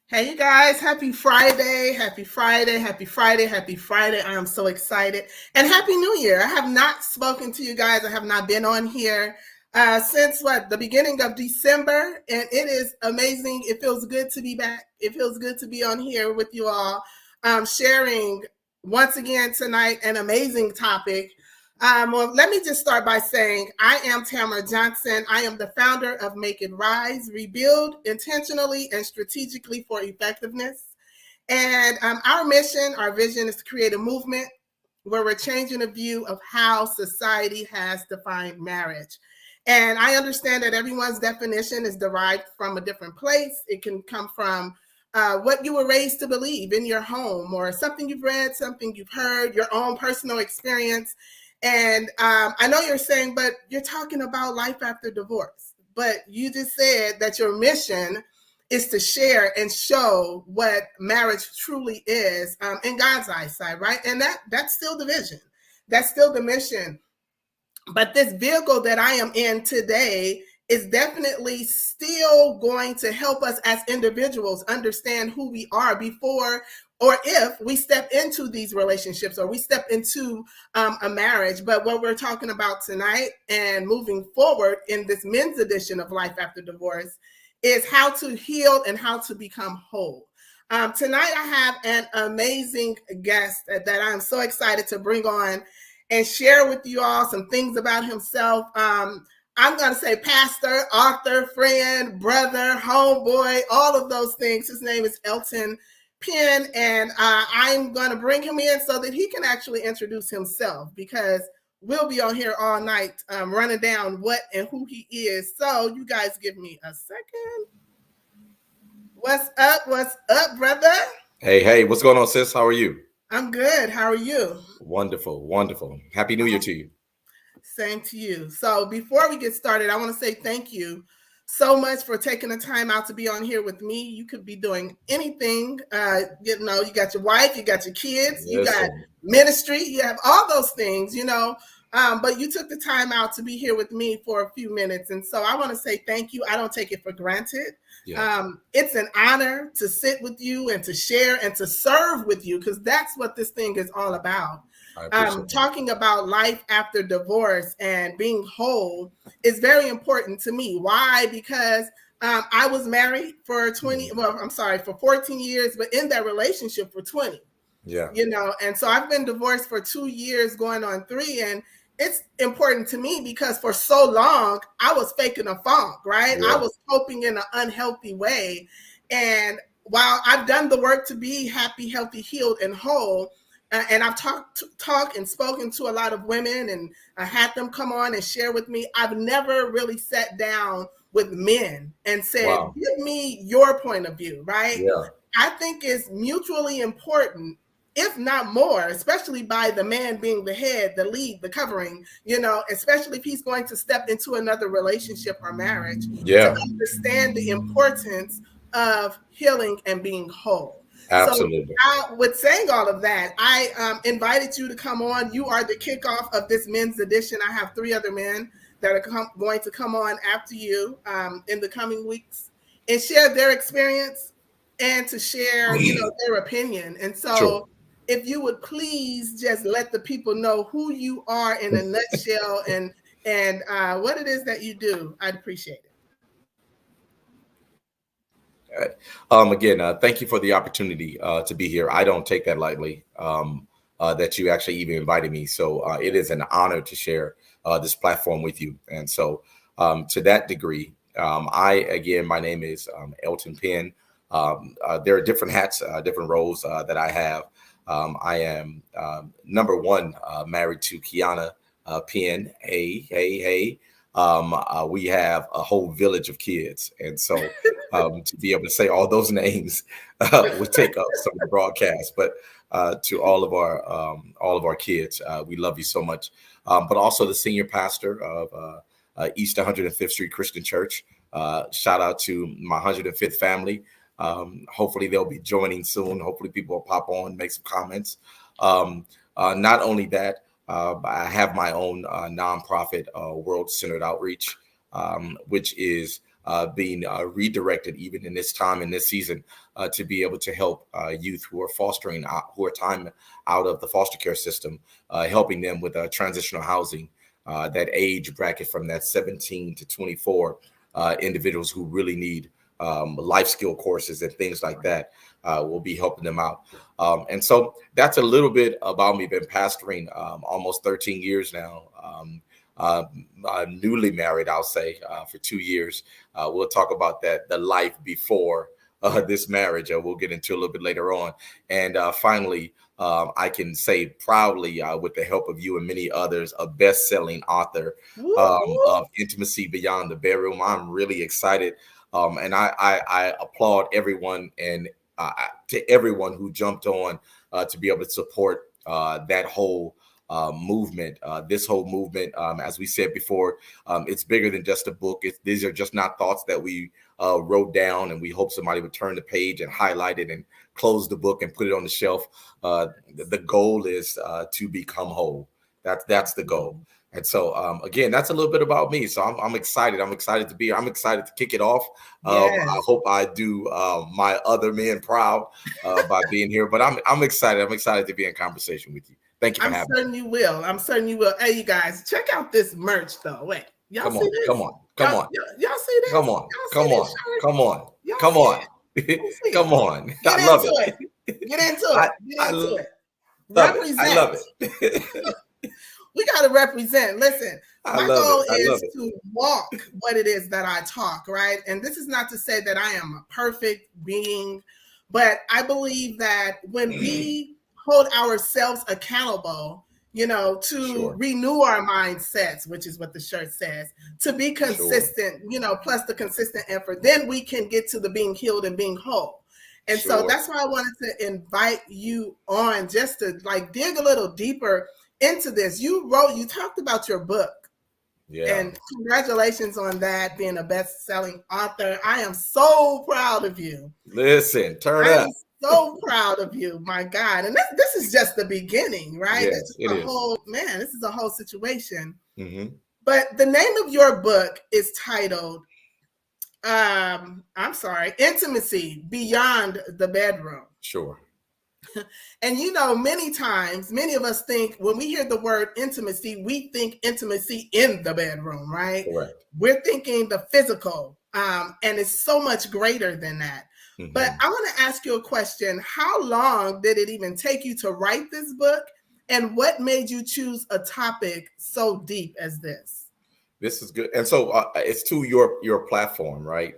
Hey, you guys, happy Friday, happy Friday, happy Friday, happy Friday. I am so excited. And happy New Year. I have not spoken to you guys. I have not been on here since the beginning of December. And it is amazing. It feels good to be back. It feels good to be on here with you all, sharing once again tonight an amazing topic. Well, let me just start by saying I am Tamara Johnson. I am the founder of Make It R.I.S.E, Rebuild intentionally and strategically for effectiveness. And our mission, our vision is to create a movement where we're changing the view of how society has defined marriage. And I understand that everyone's definition is derived from a different place. It can come from what you were raised to believe in your home, or something you've read, something you've heard, your own personal experience. And I know you're saying, but you're talking about life after divorce. But you just said that your mission is to share and show what marriage truly is in God's eyesight, right? And that's still the vision. That's still the mission. But this vehicle that I am in today is definitely still going to help us as individuals understand who we are before or if we step into these relationships or we step into a marriage. But what we're talking about tonight and moving forward in this men's edition of Life After Divorce is how to heal and how to become whole. Tonight, I have an amazing guest that I'm so excited to bring on and share with you all some things about himself. I'm going to say pastor, author, friend, brother, homeboy, all of those things. His name is Elton Penn, and I'm going to bring him in so that he can actually introduce himself, because we'll be on here all night running down what and who he is. So you guys give me a second. What's up, brother? Hey, what's going on, sis? How are you? I'm good. How are you? Wonderful. Happy New Year to you. Same to you. So before we get started, I want to say thank you so much for taking the time out to be on here with me. You could be doing anything. You got your wife, you got your kids, you got ministry, you have all those things, but you took the time out to be here with me for a few minutes. And so I want to say thank you. I don't take it for granted. Yeah. It's an honor to sit with you and to share and to serve with you, because that's what this thing is all about. Talking about life after divorce and being whole is very important to me. Why? Because I was married for 14 years, but in that relationship for 20. Yeah. And so I've been divorced for 2 years, going on 3. And it's important to me because for so long I was faking a funk, right? Yeah. I was coping in an unhealthy way. And while I've done the work to be happy, healthy, healed, and whole, and I've talked and spoken to a lot of women, and I had them come on and share with me, I've never really sat down with men and said, wow, give me your point of view, right? Yeah. I think it's mutually important, if not more, especially by the man being the head, the lead, the covering, especially if he's going to step into another relationship or marriage, to understand the importance of healing and being whole. Absolutely. So with saying all of that, I invited you to come on. You are the kickoff of this men's edition. I have 3 other men that are going to come on after you in the coming weeks and share their experience and to share, their opinion. And so sure, if you would please just let the people know who you are in a nutshell and what it is that you do, I'd appreciate it. Again, thank you for the opportunity to be here. I don't take that lightly, that you actually even invited me. So it is an honor to share this platform with you. And so to that degree, my name is Elton Penn. There are different hats, different roles that I have. I am number one, married to Kiana Penn. Hey. We have a whole village of kids. And so to be able to say all those names would take up some of the broadcast. But to all of our kids, we love you so much. But also the senior pastor of East 105th Street Christian Church. Shout out to my 105th family. Hopefully they'll be joining soon. Hopefully people will pop on, make some comments. Not only that, I have my own nonprofit, World Centered Outreach, which is being redirected even in this time, in this season, to be able to help youth who are fostering, who are time out of the foster care system, helping them with transitional housing, that age bracket from that 17 to 24, individuals who really need life skill courses and things like that. Will be helping them out. And so that's a little bit about me. Been pastoring almost 13 years now. Newly married, I'll say, for 2 years. We'll talk about that, the life before this marriage. We'll get into a little bit later on. And finally, I can say proudly, with the help of you and many others, a best-selling author of Intimacy Beyond the Bedroom. I'm really excited. And I applaud everyone and to everyone who jumped on to be able to support that whole movement. This whole movement, as we said before, it's bigger than just a book. These are just not thoughts that we wrote down and we hope somebody would turn the page and highlight it and close the book and put it on the shelf. The goal is to become whole. That's the goal. And so, again, that's a little bit about me. So I'm excited. I'm excited to be here. I'm excited to kick it off. Yes. I hope I do my other men proud by being here. But I'm excited. I'm excited to be in conversation with you. Thank you for having me. I'm certain you will. I'm certain you will. Hey, you guys, check out this merch, though. Wait, y'all see this? Come on. Y'all see this? Come on. Y'all Come see on. this shirt? Come on. Y'all Come see on. it? Come on. Get I love into it. Get into it. Get into it. Love Represent. it. I love it. We got to represent. Listen, my goal is it. to walk what it is that I talk, right? And this is not to say that I am a perfect being, but I believe that when we hold ourselves accountable, to renew our mindsets, which is what the shirt says, to be consistent, plus the consistent effort, then we can get to the being healed and being whole. And so that's why I wanted to invite you on, just to dig a little deeper into this. You talked about your book. Yeah. And congratulations on that, being a best-selling author. I am so proud of you. Listen, turn up. So proud of you, my God. And this is just the beginning, right? Yes, it is. This is a whole situation. Mm-hmm. But the name of your book is titled, Intimacy Beyond the Bedroom. Sure. And many times, many of us think when we hear the word intimacy, we think intimacy in the bedroom, right? Correct. We're thinking the physical, and it's so much greater than that. Mm-hmm. But I want to ask you a question. How long did it even take you to write this book? And what made you choose a topic so deep as this? This is good. And so it's to your platform, right?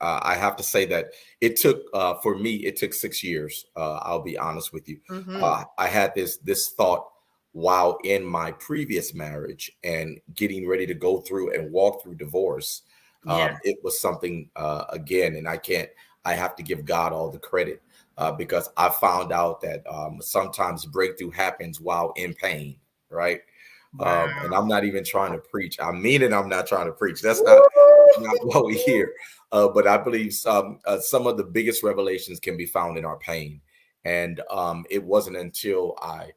I have to say that it took, for me, it took 6 years. I'll be honest with you. Mm-hmm. I had this thought while in my previous marriage and getting ready to go through and walk through divorce. It was something, again, and I have to give God all the credit because I found out that sometimes breakthrough happens while in pain, right? Wow. And I'm not even trying to preach. I mean it. I'm not trying to preach. That's not what we hear. But I believe some of the biggest revelations can be found in our pain. And it wasn't until I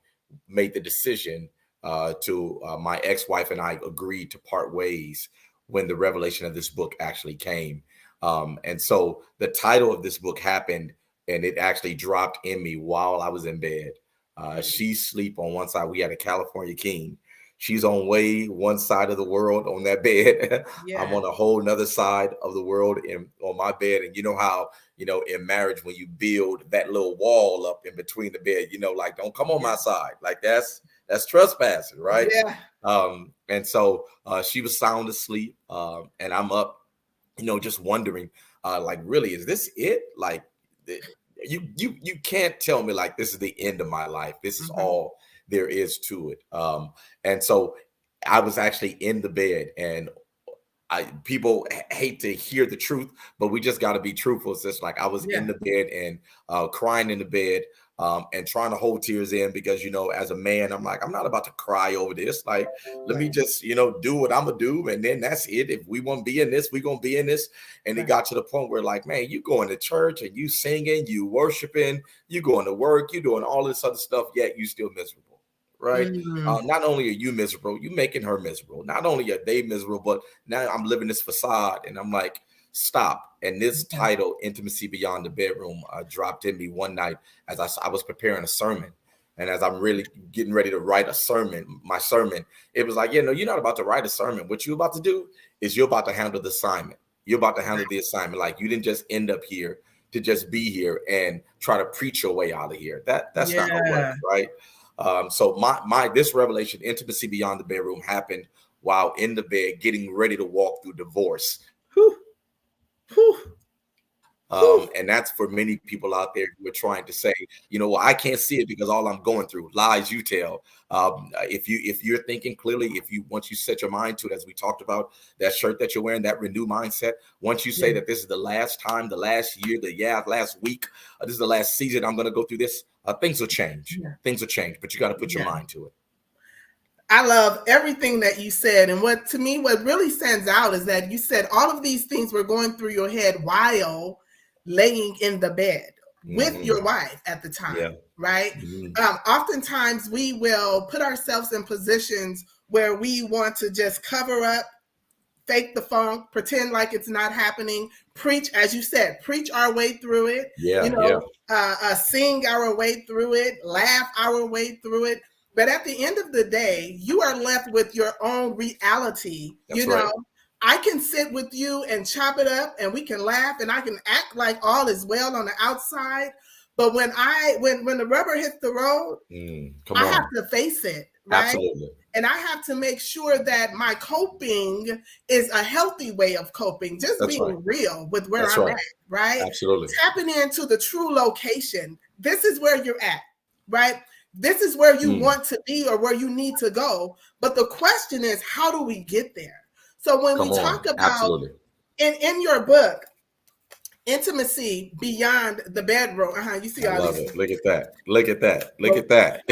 made the decision to my ex-wife and I agreed to part ways when the revelation of this book actually came. And so the title of this book happened, and it actually dropped in me while I was in bed. She's asleep on one side. We had a California king. She's on one side of the world on that bed. Yeah. I'm on a whole nother side of the world on my bed. And you know how, in marriage, when you build that little wall up in between the bed, don't come on my side. Like that's trespassing, right? Yeah. And so she was sound asleep, and I'm up, just wondering, really, is this it? Like, you can't tell me like this is the end of my life. This is all there is to it. And so I was actually in the bed, and people hate to hear the truth, but we just got to be truthful. It's just like I was in the bed and crying in the bed and trying to hold tears in because, as a man, I'm like, I'm not about to cry over this. Like, let me just, do what I'm going to do. And then that's it. If we want to be in this, we're going to be in this. And it got to the point where like, man, you going to church and you singing, you worshiping, you going to work, you doing all this other stuff, yet you still miserable. Right. Mm-hmm. Not only are you miserable, you making her miserable. Not only are they miserable, but now I'm living this facade. And I'm like, stop. And this title, Intimacy Beyond the Bedroom, dropped in me one night as I was preparing a sermon. And as I'm really getting ready to write my sermon, it was like, no, you're not about to write a sermon. What you're about to do is you're about to handle the assignment. You're about to handle the assignment. Like, you didn't just end up here to just be here and try to preach your way out of here. That's not gonna work, right? So my this revelation, Intimacy Beyond the Bedroom, happened while in the bed getting ready to walk through divorce. Whew. Whew. And that's for many people out there who are trying to say, well, I can't see it because all I'm going through, lies you tell. If you're thinking clearly, once you set your mind to it, as we talked about, that shirt that you're wearing, that renew mindset, once you say that this is the last time, the last year, last week, this is the last season I'm going to go through this, things will change. Things will change, but you got to put your mind to it. I love everything that you said. And what really stands out is that you said all of these things were going through your head while laying in the bed with your wife at the time, right? Oftentimes we will put ourselves in positions where we want to just cover up, fake the funk, pretend like it's not happening, preach, as you said, preach our way through it, sing our way through it, laugh our way through it. But at the end of the day, you are left with your own reality. That's right. I can sit with you and chop it up and we can laugh and I can act like all is well on the outside. But when the rubber hits the road, I have to face it, right? Absolutely. And I have to make sure that my coping is a healthy way of coping, just being real with where I'm at, right? Absolutely. Tapping into the true location. This is where you're at, right? This is where you want to be or where you need to go. But the question is, how do we get there? So when we talk about in your book, Intimacy Beyond the Bedroom, you see all love these. It. Look at that. Look at that. Look at that.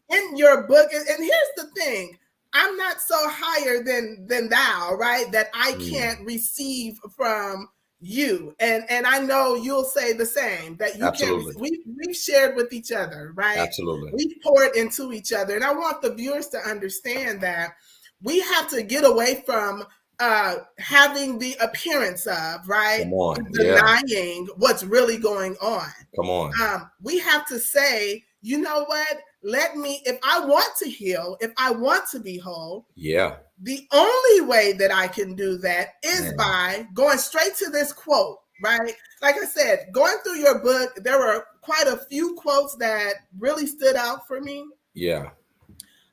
In your book, and here's the thing, I'm not so higher than thou, right? That I can't receive from you. And I know you'll say the same, that you can. We've shared with each other, right? Absolutely. We've poured into each other. And I want the viewers to understand that we have to get away from having the appearance of, right? Denying what's really going on. Come on. We have to say, you know what? If I want to heal, if I want to be whole, the only way that I can do that is by going straight to this quote, right? Like I said, going through your book, there were quite a few quotes that really stood out for me. Yeah.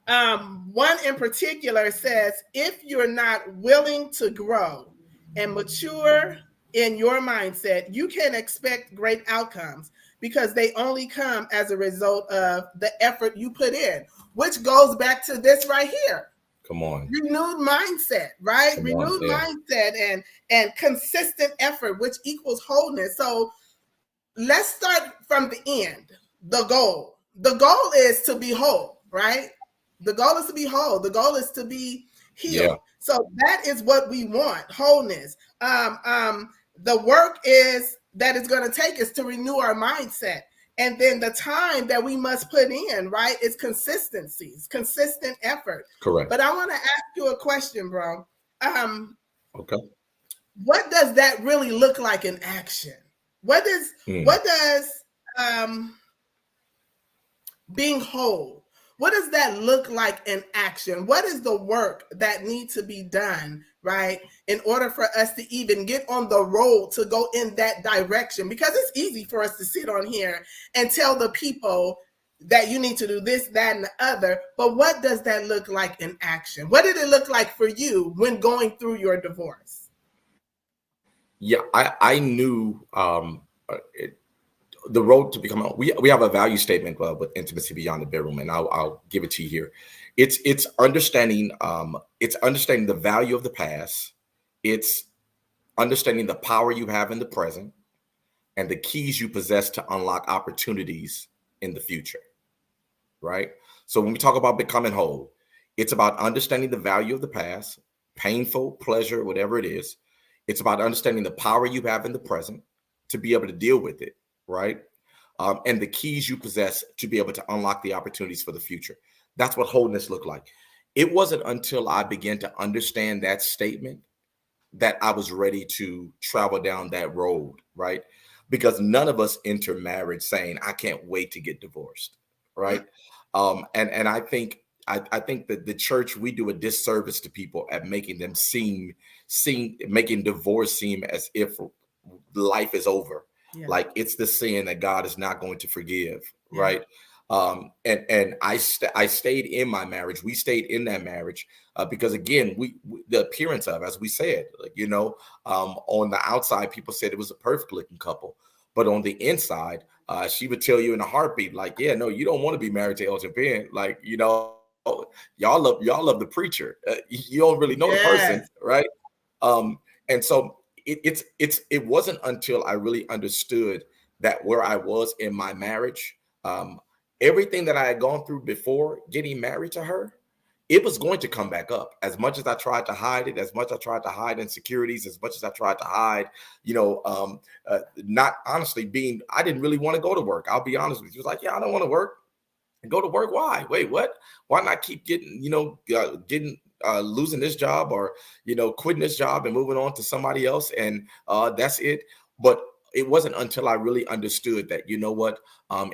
One in particular says, if you're not willing to grow and mature in your mindset, you can expect great outcomes because they only come as a result of the effort you put in, which goes back to this right here. Come on. Renewed mindset, right? Renewed mindset and consistent effort, which equals wholeness. So let's start from the end. The goal. The goal is to be whole, right? The goal is to be whole. The goal is to be healed. Yeah. So that is what we want, wholeness. The work that it's going to take is to renew our mindset. And then the time that we must put in, right, is consistencies, consistent effort. Correct. But I want to ask you a question, bro. Okay. What does that really look like in action? What does being whole, what does that look like in action? What is the work that needs to be done, right, in order for us to even get on the road to go in that direction? Because it's easy for us to sit on here and tell the people that you need to do this, that, and the other. But what does that look like in action? What did it look like for you when going through your divorce? Yeah, I knew the road to become. We have a value statement with Intimacy Beyond the Bedroom, and I'll give it to you here. It's understanding the value of the past. It's understanding the power you have in the present, and the keys you possess to unlock opportunities in the future. Right. So when we talk about becoming whole, it's about understanding the value of the past, painful, pleasure, whatever it is. It's about understanding the power you have in the present to be able to deal with it. Right. And the keys you possess to be able to unlock the opportunities for the future. That's what wholeness looked like. It wasn't until I began to understand that statement that I was ready to travel down that road, right? Because none of us enter marriage saying, I can't wait to get divorced, right? And I think that the church, we do a disservice to people at making them making divorce seem as if life is over, Yeah. like it's the sin that God is not going to forgive, Yeah. right? And I stayed in my marriage. We stayed in that marriage because again, the appearance of, as we said, like, on the outside, people said it was a perfect looking couple, but on the inside, she would tell you in a heartbeat, like, yeah, no, you don't want to be married to Elton Penn, like, y'all love the preacher. You don't really know the person, Yes. right? Um, and so it wasn't until I really understood that where I was in my marriage, everything that I had gone through before getting married to her, it was going to come back up. As much as I tried to hide it, as much as I tried to hide insecurities, as much as I tried to hide, not honestly I didn't really want to go to work. I'll be honest with you. It was like, yeah, I don't want to work. Go to work. Why? Wait, what? Why not keep getting, losing this job, or, quitting this job and moving on to somebody else. And that's it. But it wasn't until I really understood that, you know what,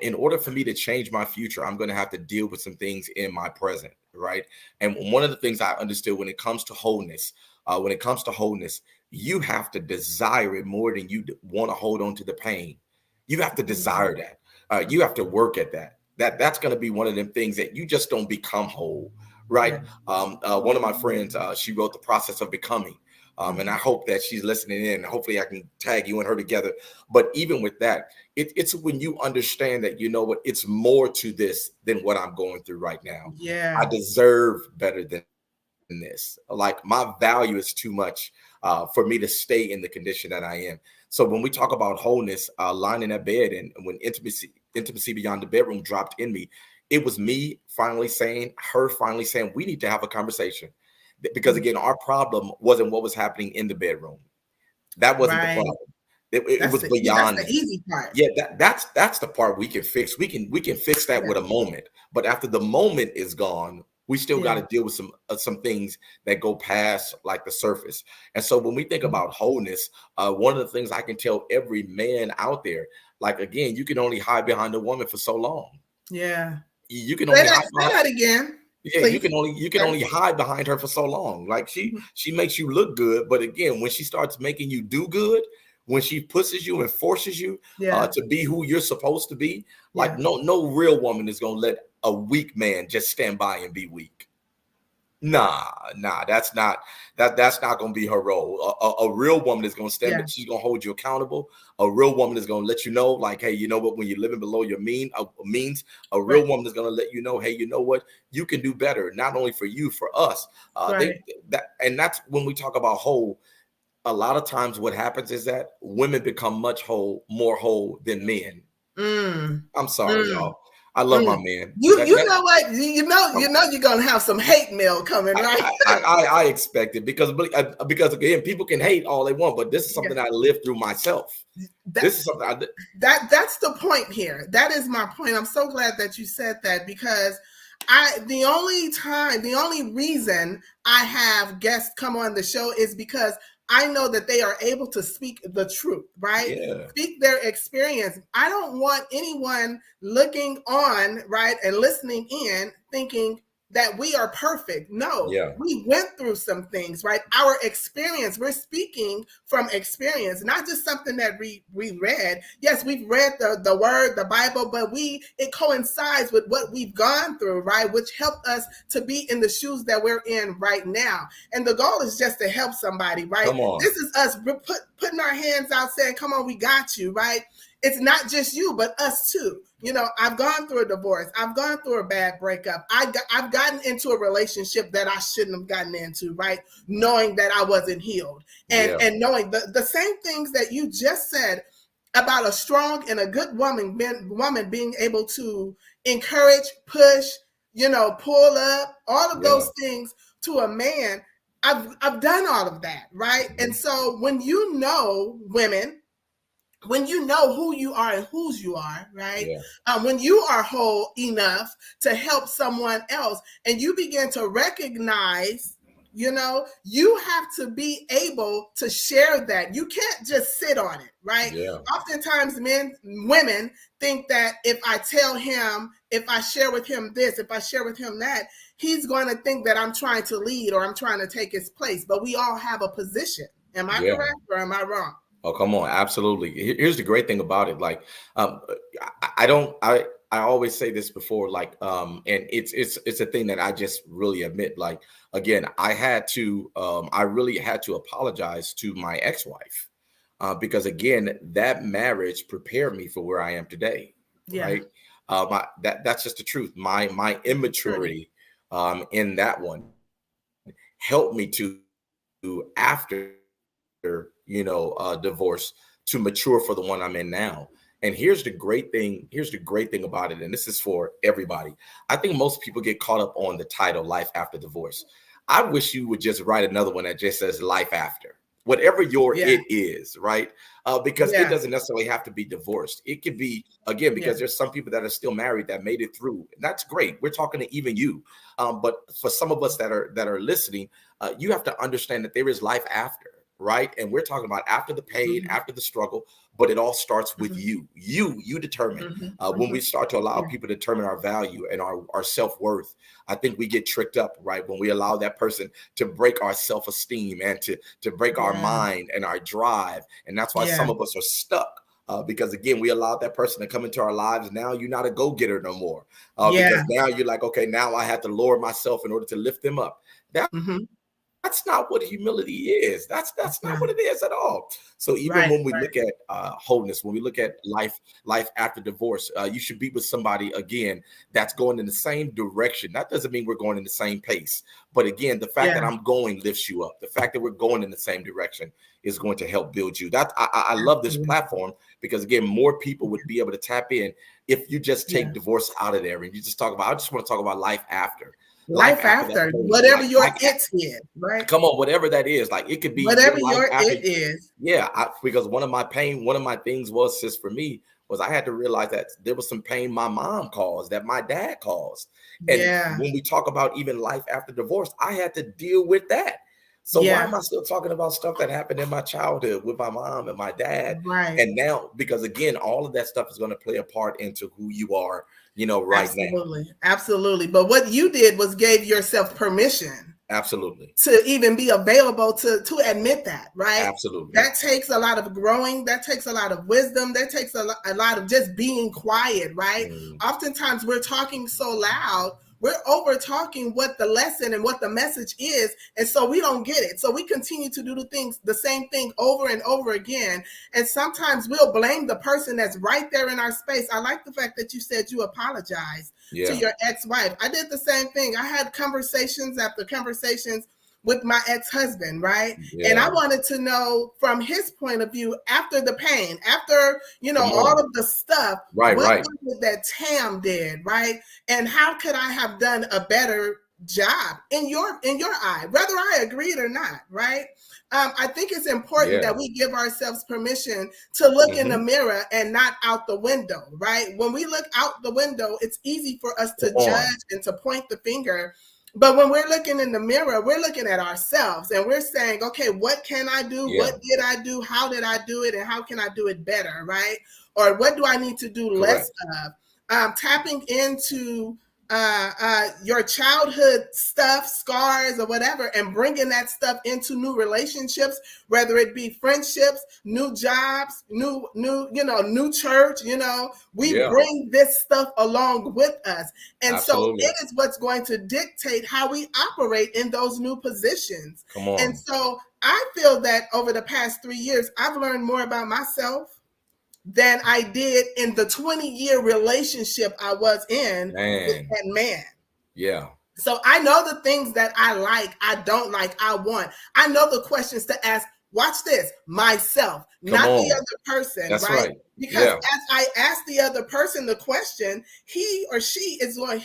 in order for me to change my future, I'm going to have to deal with some things in my present. Right. And one of the things I understood when it comes to wholeness, you have to desire it more than you want to hold on to the pain. You have to desire that. You have to work at that. That's going to be one of them things that you just don't become whole, right? One of my friends, she wrote The Process of Becoming, and I hope that she's listening in. Hopefully, I can tag you and her together. But even with that, it's when you understand that, you know what, it's more to this than what I'm going through right now. I Yeah. deserve better than this. Like, my value is too much for me to stay in the condition that I am. So when we talk about wholeness, lying in that bed, and when intimacy beyond the bedroom dropped in me, it was me her finally saying, we need to have a conversation. Because again, our problem wasn't what was happening in the bedroom. That wasn't the Right. problem. It was That's beyond the that. easy part. Yeah, that's the part we can fix. We can fix that Yeah. with a moment. But after the moment is gone, we still got Yeah. to deal with some things that go past like the surface. And so when we think about wholeness, one of the things I can tell every man out there, like, again, you can only hide behind a woman for so long. Yeah. You can Say only that, hide say behind. that again, Yeah, you please. can only hide behind her for so long. Like, she makes you look good, but again, when she starts making you do good, when she pushes you and forces you Yeah. to be who you're supposed to be, like, Yeah. no real woman is gonna let a weak man just stand by and be weak. Nah, that's not gonna be her role. A real woman is gonna stand, Yeah. but she's gonna hold you accountable. A real woman is gonna let you know, like, hey, you know what? When you're living below your means, a real Right. woman is gonna let you know, hey, you know what? You can do better, not only for you, for us. Right. And that's when we talk about whole. A lot of times, what happens is that women become more whole than men. Mm. I'm sorry, Mm. y'all. I love my Mm. man. You know what? You know you're gonna have some hate mail coming, right? I expect it because again, people can hate all they want, but this is Yeah. something I lived through myself. That, This is something I did. that's the point here. That is my point. I'm so glad that you said that, because the only reason I have guests come on the show is because I know that they are able to speak the truth, right? Yeah, Speak their experience. I don't want anyone looking on, right, and listening in thinking that we are perfect. No, yeah, we went through some things, right? Our experience, we're speaking from experience, not just something that we read. Yes, we've read the word, the Bible, but it coincides with what we've gone through, right? Which helped us to be in the shoes that we're in right now. And the goal is just to help somebody, right? come on. This is us putting our hands out saying, come on, we got you, right? It's not just you, but us too. I've gone through a divorce. I've gone through a bad breakup. I've gotten into a relationship that I shouldn't have gotten into, right? Knowing that I wasn't healed, and Yeah, knowing the same things that you just said about a strong and a good woman being able to encourage, push, pull up, all of yeah. those things to a man. I've done all of that, right? And Mhm. so when women, when you know who you are and whose you are, right? Yeah, When you are whole enough to help someone else, and you begin to recognize, You know, you have to be able to share that. You can't just sit on it, right? Yeah. Oftentimes women think that if I tell him, if I share with him this, if I share with him that, he's going to think that I'm trying to lead or I'm trying to take his place. But we all have a position. Am I correct or am I wrong? Oh, come on. Absolutely. Here's the great thing about it. Like, I always say this before, like, and it's a thing that I just really admit, like, again, I really had to apologize to my ex-wife, because again, that marriage prepared me for where I am today. Yeah. Right. That's just the truth. My immaturity, in that one helped me to after divorce, to mature for the one I'm in now. And here's the great thing about it, and this is for everybody. I think most people get caught up on the title Life After Divorce. I wish you would just write another one that just says Life After, whatever your it is, right? Because it doesn't necessarily have to be divorced. It could be, again, because there's some people that are still married that made it through. And that's great. We're talking to even you. But for some of us that are listening, you have to understand that there is life after. Right. And we're talking about after the pain, after the struggle, but it all starts with you. You determine. When we start to allow people to determine our value and our self-worth, I think we get tricked up, right? When we allow that person to break our self-esteem and to break our mind and our drive. And that's why some of us are stuck. Because again, we allowed that person to come into our lives. Now you're not a go-getter no more. Because now you're like, okay, now I have to lower myself in order to lift them up. That's not what humility is. That's not what it is at all. So even when we look at wholeness, when we look at life after divorce, you should be with somebody, again, that's going in the same direction. That doesn't mean we're going in the same pace. But again, the fact that I'm going lifts you up. The fact that we're going in the same direction is going to help build you. I love this platform because, again, more people would be able to tap in if you just take divorce out of there and you just talk about, I just want to talk about life after. Life after whatever your it is, right? Come on, whatever that is. Like, it could be whatever your it is. Yeah, because one of my things was, sis, for me, was I had to realize that there was some pain my mom caused, that my dad caused. And when we talk about even life after divorce, I had to deal with that. So why am I still talking about stuff that happened in my childhood with my mom and my dad? Right. And now, because again, all of that stuff is going to play a part into who you are, right now. Absolutely. But what you did was gave yourself permission. Absolutely. To even be available to admit that, right? Absolutely. That takes a lot of growing. That takes a lot of wisdom. That takes a lot of just being quiet, right? Oftentimes we're talking so loud, we're over talking what the lesson and what the message is. And so we don't get it. So we continue to do the same thing over and over again. And sometimes we'll blame the person that's right there in our space. I like the fact that you said you apologized to your ex-wife. I did the same thing. I had conversations after conversations with my ex-husband, right? And I wanted to know from his point of view, after the pain, after, all of the stuff, what was it that Tam did, right? And how could I have done a better job in your eye, whether I agreed or not, right? I think it's important that we give ourselves permission to look in the mirror and not out the window, right? When we look out the window, it's easy for us to judge and to point the finger. But when we're looking in the mirror, we're looking at ourselves and we're saying, okay, what can I do? What did I do? How did I do it? And how can I do it better, right? Or what do I need to do less of? Tapping into your childhood stuff, scars or whatever, and bringing that stuff into new relationships, whether it be friendships, new jobs, new church, we bring this stuff along with us. And so it is what's going to dictate how we operate in those new positions. Come on. And so I feel that over the past 3 years, I've learned more about myself than I did in the 20-year relationship I was in with that man. Yeah. So I know the things that I like, I don't like, I want. I know the questions to ask. Watch this, myself, not the other person. That's right. Because as I ask the other person the question, he or she is going,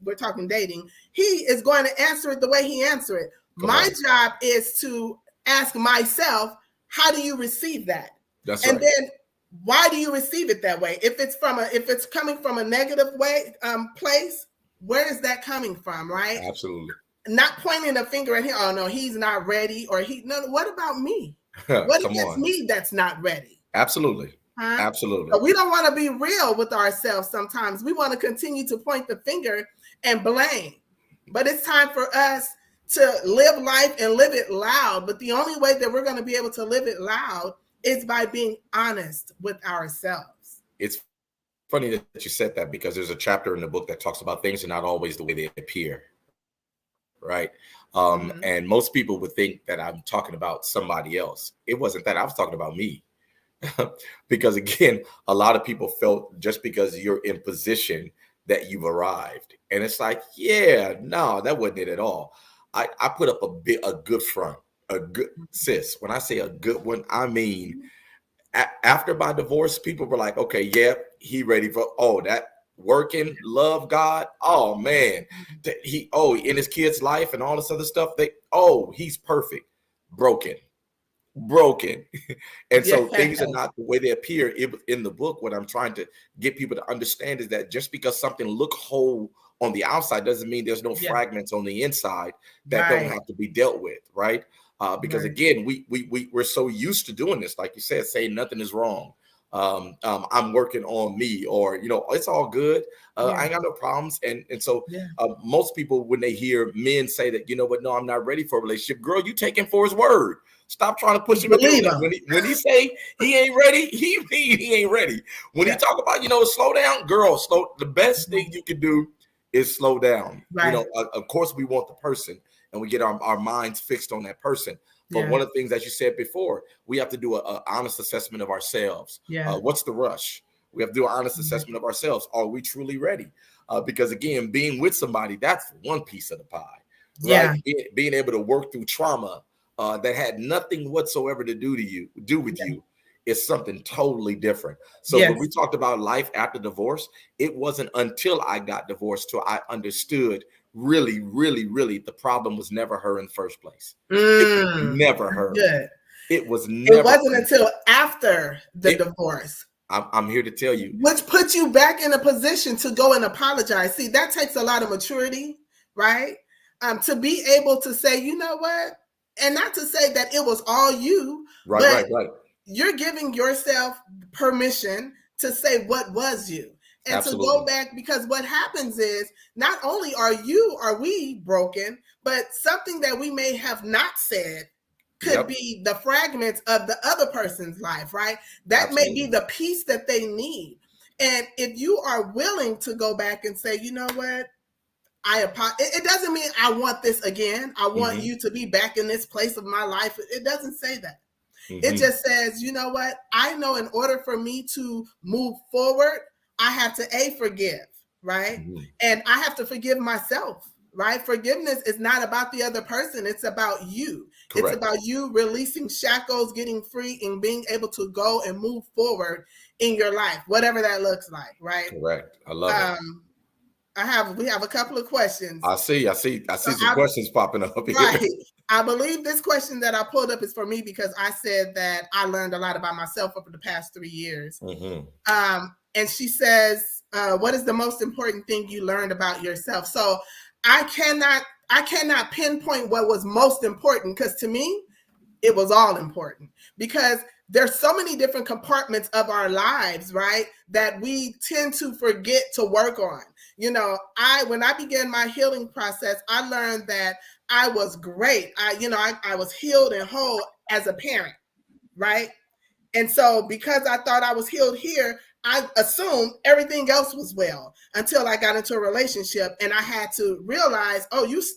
we're talking dating, he is going to answer it the way he answered it. My job is to ask myself, how do you receive that? That's right. And then why do you receive it that way? If it's coming from a negative way, place, where is that coming from, right? Absolutely. not pointing a finger at him. Oh no, he's not ready, or no. What about me? What if Come it's on. me that's not ready? Absolutely. Huh? Absolutely. So we don't want to be real with ourselves sometimes. We want to continue to point the finger and blame. But it's time for us to live life and live it loud. But the only way that we're going to be able to live it loud is by being honest with ourselves. It's funny that you said that, because there's a chapter in the book that talks about things are not always the way they appear. Right. And most people would think that I'm talking about somebody else. It wasn't that. I was talking about me. Because again, a lot of people felt just because you're in position that you've arrived. And it's like, yeah, no, that wasn't it at all. I put up a good front, a good sis. When I say a good one, I mean, after my divorce, people were like, okay, yeah, he ready for, that working, love God. Oh man, in his kid's life and all this other stuff. He's perfect. Broken. And so things are not the way they appear in the book. What I'm trying to get people to understand is that just because something look whole on the outside doesn't mean there's no fragments on the inside that don't have to be dealt with, right? Because again, we're so used to doing this, like you said, saying nothing is wrong. I'm working on me, or it's all good. I ain't got no problems. And so most people, when they hear men say that, you know what, no, I'm not ready for a relationship, girl, you take him for his word. Stop trying to push him. When he say he ain't ready, he mean he ain't ready. When he talk about, slow down, girl, the best thing you can do is slow down. Of course we want the person, and we get our minds fixed on that person. But one of the things that you said before, we have to do an honest assessment of ourselves. What's the rush? We have to do an honest assessment of ourselves. Are we truly ready? Because again, being with somebody, that's one piece of the pie. Right? Being able to work through trauma that had nothing whatsoever to do with you is something totally different. So when we talked about life after divorce, it wasn't until I got divorced till I understood really, really, really the problem was never her in the first place. It was never her. Good. It was never. It wasn't until after the divorce. I'm here to tell you. Which puts you back in a position to go and apologize. See, that takes a lot of maturity, right? To be able to say, you know what? And not to say that it was all you, right. You're giving yourself permission to say what was you. And Absolutely. To go back, because what happens is not only are we broken, but something that we may have not said could be the fragments of the other person's life, right? That may be the piece that they need. And if you are willing to go back and say, you know what? It doesn't mean I want this again. I want you to be back in this place of my life. It doesn't say that. It just says, you know what? I know in order for me to move forward, I have to forgive, right? And I have to forgive myself, right? Forgiveness is not about the other person. It's about you. Correct. It's about you releasing shackles, getting free, and being able to go and move forward in your life, whatever that looks like, right? Correct. I love it. We have a couple of questions. I see some questions popping up here. Right. I believe this question that I pulled up is for me because I said that I learned a lot about myself over the past 3 years. And she says, what is the most important thing you learned about yourself? So I cannot pinpoint what was most important, because to me, it was all important, because there's so many different compartments of our lives, right, that we tend to forget to work on. When I began my healing process, I learned that I was great. I was healed and whole as a parent, right? And so because I thought I was healed here, I assumed everything else was well until I got into a relationship, and I had to realize,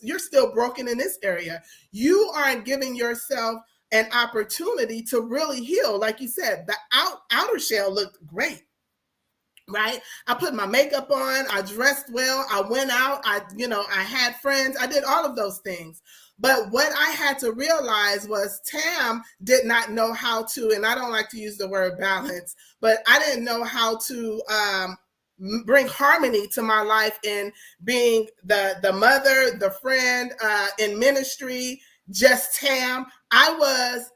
you're still broken in this area. You aren't giving yourself an opportunity to really heal. Like you said, the outer shell looked great, right? I put my makeup on, I dressed well, I went out, I had friends, I did all of those things. But what I had to realize was Tam did not know how to, and I don't like to use the word balance, but I didn't know how to bring harmony to my life in being the mother, the friend, in ministry, just Tam. I was,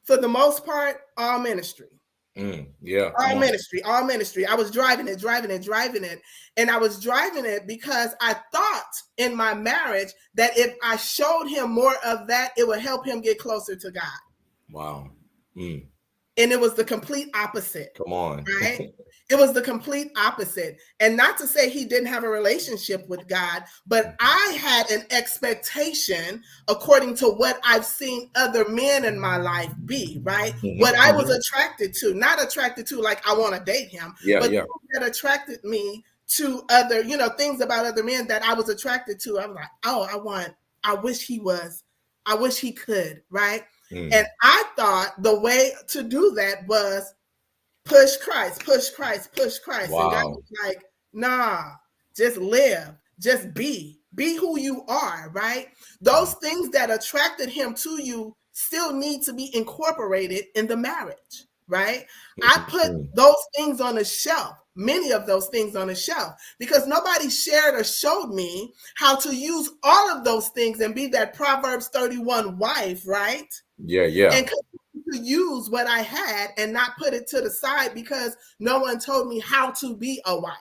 for the most part, all ministry. Yeah, come on. All ministry. I was driving it. And I was driving it because I thought in my marriage that if I showed him more of that, it would help him get closer to God. Wow. And it was the complete opposite, Come on. right? It was the complete opposite. And not to say he didn't have a relationship with God, but I had an expectation according to what I've seen other men in my life be, right? What I was attracted to, not attracted to like I want to date him, but that attracted me to other, things about other men that I was attracted to. I'm like, oh, I wish he was, I wish he could, right? And I thought the way to do that was push Christ. Wow. And God was like, nah, just live, just be who you are, right? Those things that attracted him to you still need to be incorporated in the marriage, right? I put those things on a shelf, many of those things on a shelf, because nobody shared or showed me how to use all of those things and be that Proverbs 31 wife, right? Yeah. And to use what I had and not put it to the side because no one told me how to be a wife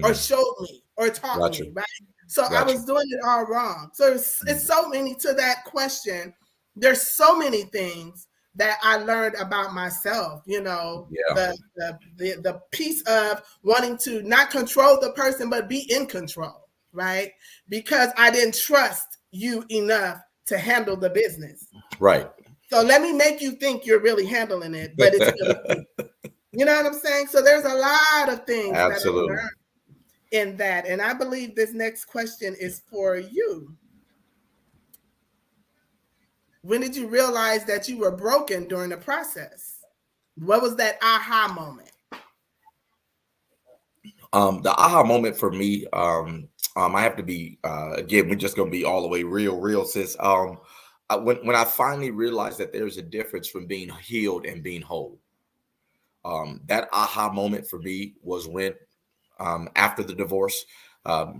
or showed me or taught me, right? So I was doing it all wrong. So it's so many to that question. There's so many things that I learned about myself, the piece of wanting to not control the person, but be in control, right? Because I didn't trust you enough to handle the business. Right. So let me make you think you're really handling it, but it's really, you know what I'm saying? So there's a lot of things that I learned in that. And I believe this next question is for you. When did you realize that you were broken during the process? What was that aha moment? The aha moment for me, I have to be, again, we're just going to be all the way real, sis. When I finally realized that there's a difference from being healed and being whole, that aha moment for me was when, after the divorce,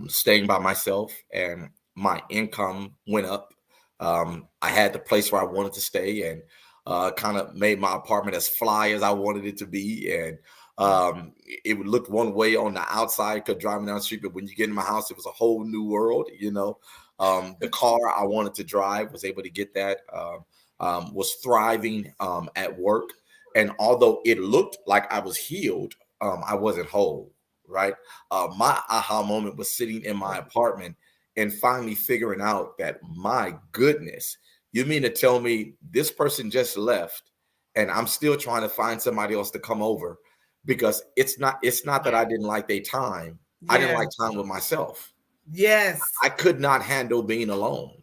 staying by myself and my income went up. I had the place where I wanted to stay and kind of made my apartment as fly as I wanted it to be. And it would look one way on the outside because driving down the street, but when you get in my house, it was a whole new world, The car I wanted to drive, was able to get that, was thriving at work. And although it looked like I was healed, I wasn't whole, right? My aha moment was sitting in my apartment and finally figuring out that, my goodness, you mean to tell me this person just left and I'm still trying to find somebody else to come over? Because it's not that I didn't like their time. Yeah. I didn't like time with myself. Yes. I could not handle being alone.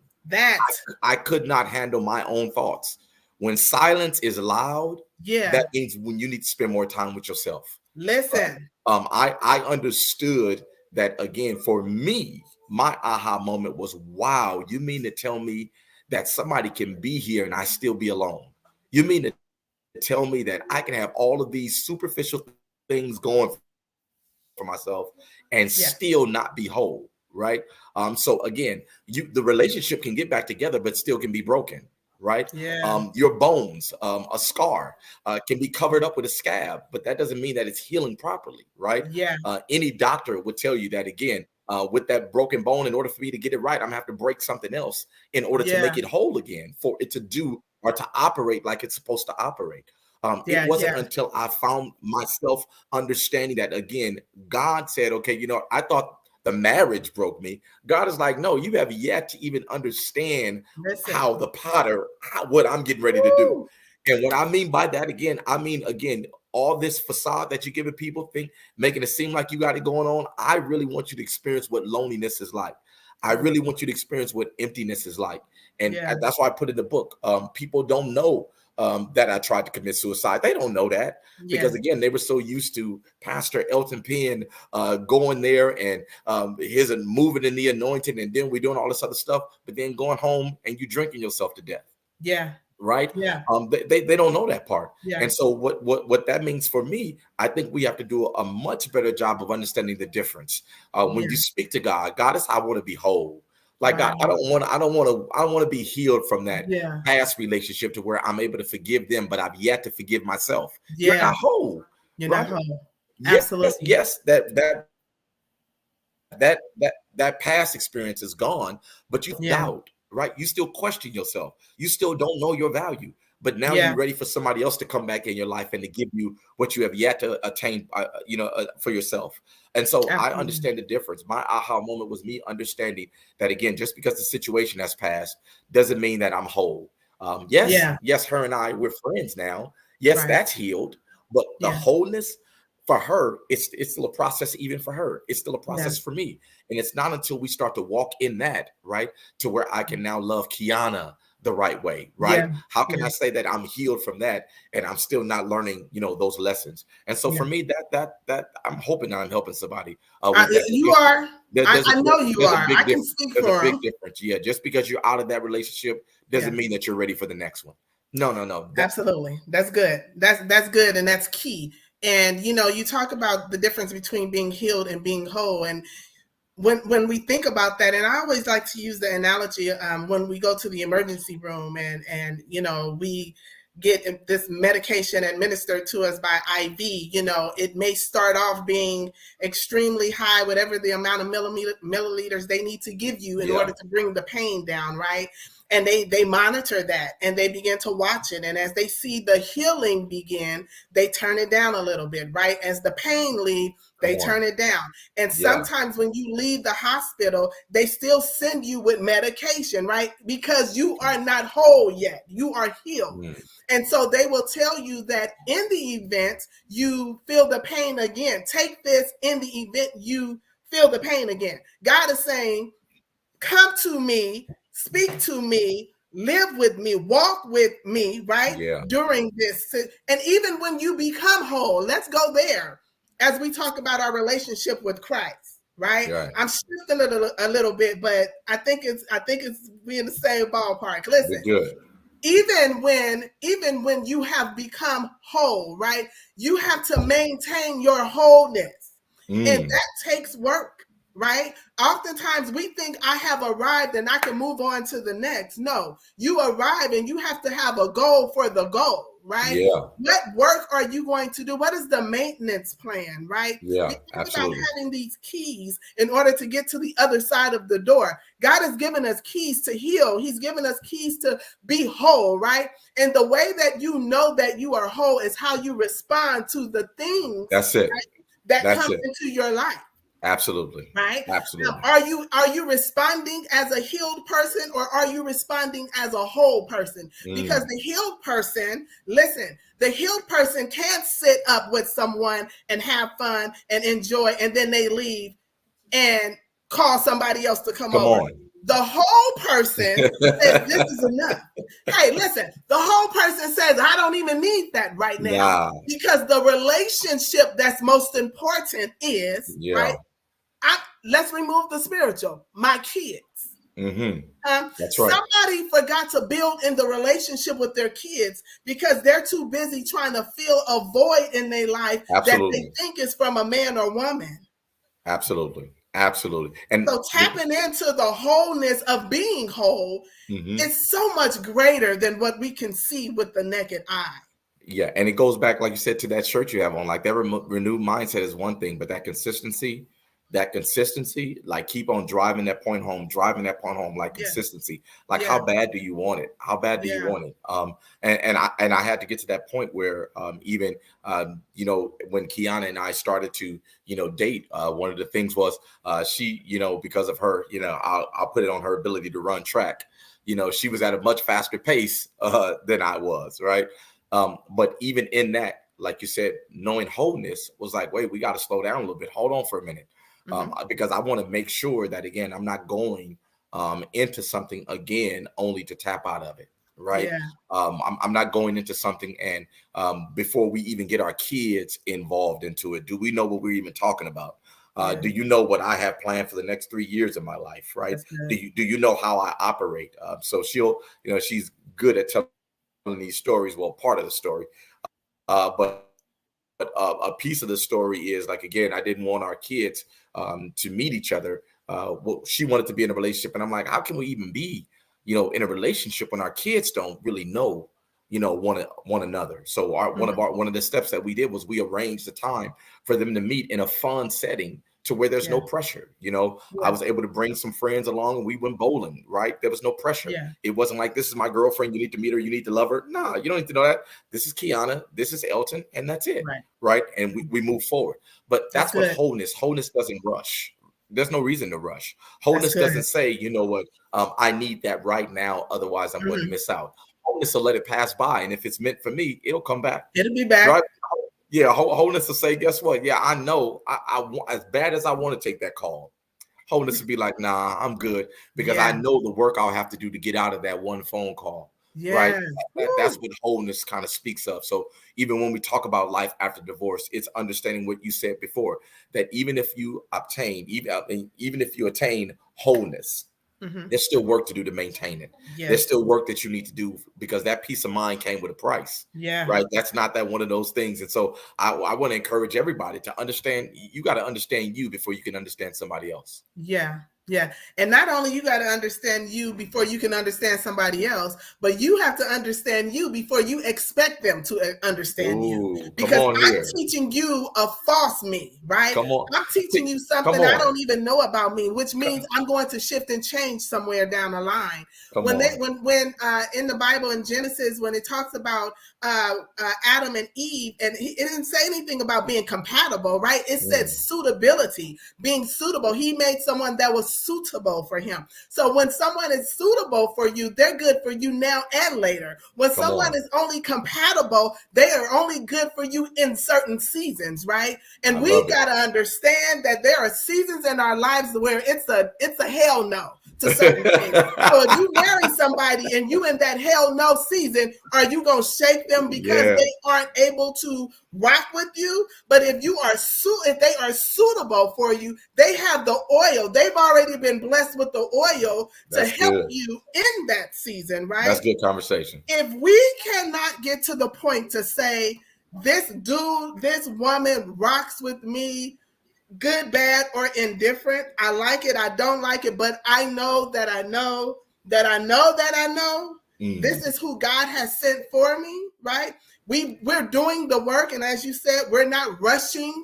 I could not handle my own thoughts. When silence is loud, that means when you need to spend more time with yourself. Listen. I understood that, again, for me, my aha moment was, wow, you mean to tell me that somebody can be here and I still be alone? You mean to tell me that I can have all of these superficial things going for myself and still not be whole, right? So again, the relationship can get back together, but still can be broken, right? Your bones, a scar can be covered up with a scab, but that doesn't mean that it's healing properly, right? Any doctor would tell you that, again, with that broken bone, in order for me to get it right, I'm gonna have to break something else in order to make it whole again, for it to do or to operate like it's supposed to operate. It wasn't until I found myself understanding that, again, God said, okay, I thought the marriage broke me. God is like, no, you have yet to even understand how the potter, what I'm getting ready to do. And what I mean by that, again, all this facade that you're giving people, making it seem like you got it going on. I really want you to experience what loneliness is like. I really want you to experience what emptiness is like. And that's why I put in the book. People don't know that I tried to commit suicide. They don't know that because, again, they were so used to Pastor Elton Penn going there and his moving in the anointing, and then we're doing all this other stuff, but then going home and you drinking yourself to death. Right. They don't know that part. And so what that means for me, I think we have to do a much better job of understanding the difference. When you speak to God, God is, I want to be whole. Like Right. I don't want to be healed from that Yeah. past relationship to where I'm able to forgive them, but I've yet to forgive myself. You're Yeah. not whole, You're not right? whole. Yes, Absolutely. yes, that past experience is gone, but you Yeah. doubt, right? You still question yourself. You still don't know your value. But now Yeah. you're ready for somebody else to come back in your life and to give you what you have yet to attain, for yourself. And so I Absolutely. understand the difference. My aha moment was me understanding that again, just because the situation has passed doesn't mean that I'm whole. Yes, Yeah. yes, her and I we're friends now. Yes, Right. that's healed, but the Yeah. wholeness for her, it's still a process. Even for her, it's still a Yeah. process for me. And it's not until we start to walk in that, right, to where I can now love Kiana the right way, Yeah. right? How can Yeah. I say that I'm healed from that and I'm still not learning, those lessons? And so Yeah. for me, that I'm hoping that I'm helping somebody with that. You are. There's a I know you there's a are. big I can difference. speak There's a for big them. difference. Yeah, just because you're out of that relationship Yeah. doesn't mean that you're ready for the next one. No, no, no. Absolutely. That's good. That's good, and that's key. And you talk about the difference between being healed and being whole. And when we think about that, and I always like to use the analogy, when we go to the emergency room and we get this medication administered to us by IV. It may start off being extremely high, whatever the amount of milliliters they need to give you in Yeah, order to bring the pain down, right? And they monitor that and they begin to watch it, and as they see the healing begin, they turn it down a little bit, right? As the pain leaves, come they on. turn it down. And Yeah, sometimes when you leave the hospital, they still send you with medication, right? Because you are not whole yet. You are healed. mm, And so they will tell you that in the event you feel the pain again, take this in the event you feel the pain again. God is saying, come to me, speak to me, live with me, walk with me, right? yeah, During this. And even when you become whole, let's go there as we talk about our relationship with Christ, right? right. I'm shifting a little bit, but I think it's we in the same ballpark. We're Listen, good. even when you have become whole, right? You have to maintain your wholeness. And Mm, that takes work, right? Oftentimes we think I have arrived and I can move on to the next. No, you arrive and you have to have a goal for the goal, right? yeah, What work are you going to do? What is the maintenance plan, right? We yeah, think about absolutely. having these keys in order to get to the other side of the door. God has given us keys to heal. He's given us keys to be whole, right? And the way that you know that you are whole is how you respond to the things, That's it. right, that That's come it. into your life, Absolutely. right? Now, Absolutely. are you responding as a healed person, or are you responding as a whole person? Because Mm, the healed person, listen, the healed person can't sit up with someone and have fun and enjoy, and then they leave and call somebody else to come come over. on. The whole person says, this is enough. Hey, listen, the whole person says, I don't even need that right now, Nah. because the relationship that's most important is, right? Yeah. Let's remove the spiritual, my kids. Hmm. That's right. Somebody forgot to build in the relationship with their kids because they're too busy trying to fill a void in their life that they Absolutely. think is from a man or woman. Absolutely. Absolutely. And So tapping into the wholeness of being whole mhm. is so much greater than what we can see with the naked eye. Yeah, and it goes back, like you said, to that shirt you have on. Like that renewed mindset is one thing, but that consistency, like keep on driving that point home, like Yeah, consistency. Like yeah, how bad do you want it? How bad do you yeah, want it? And I had to get to that point where even when Kiana and I started to date, one of the things was she because of her I'll put it on her ability to run track. She was at a much faster pace than I was, right? But even in that, like you said, knowing wholeness was like, wait, we got to slow down a little bit. Hold on for a minute. hmm Because I want to make sure that, again, I'm not going into something again only to tap out of it. Right. yeah, I'm not going into something and before we even get our kids involved into it, do we know what we're even talking about? yeah. Do you know what I have planned for the next 3 years of my life? Right. That's Do good. you know how I operate? So she's good at telling these stories. Well, part of the story, but a piece of the story is like, again, I didn't want our kids to meet each other well, she wanted to be in a relationship, and I'm like, how can we even be, in a relationship when our kids don't really know, one another? So one of the steps that we did was we arranged the time for them to meet in a fun setting to where there's Yeah. no pressure. I Yeah. was able to bring some friends along and we went bowling, right? There was no pressure. Yeah. It wasn't like, this is my girlfriend, you need to meet her, you need to love her. No, you don't need to know that. This is Kiana, this is Elton, and that's it. Right. Right. And we move forward. But That's that's what good. wholeness doesn't rush. There's no reason to rush. That's Wholeness good. doesn't say, you know what, I need that right now. Otherwise, I'm going to miss out. Wholeness will let it pass by. And if it's meant for me, it'll come back. It'll be back. Right. Yeah. Wholeness will say, guess what? Yeah, I know I want, as bad as I want to take that call. Wholeness would be like, nah, I'm good, because I know the work I'll have to do to get out of that one phone call. Right. Yes. That's what wholeness kind of speaks of. So even when we talk about life after divorce, it's understanding what you said before, that even if you attain wholeness, there's still work to do to maintain it. Yes. There's still work that you need to do, because that peace of mind came with a price. Yeah. Right. That's not that one of those things. And so I want to encourage everybody to understand, you got to understand you before you can understand somebody else. Yeah. Yeah. And not only you got to understand you before you can understand somebody else, but you have to understand you before you expect them to understand you. Because I'm teaching you a false me, right? Come on. I'm teaching you something I don't even know about me, which means I'm going to shift and change somewhere down the line. When in the Bible in Genesis, when it talks about Adam and Eve, and it didn't say anything about being compatible, right? It said suitability, being suitable. He made someone that was suitable for him. So when someone is suitable for you, they're good for you now and later. When someone is only compatible, they are only good for you in certain seasons, right? And we got to understand that there are seasons in our lives where it's a hell no to certain things. So if you marry somebody and you in that hell no season, are you going to shake them because they aren't able to rock with you? But if they are suitable for you, they have the oil. They've already been blessed with the oil to help you in that season, right? That's good conversation. If we cannot get to the point to say, this dude, this woman rocks with me, good, bad, or indifferent, I like it, I don't like it, but I know that I know that I know that I know this is who God has sent for me, right? We're doing the work, and as you said, we're not rushing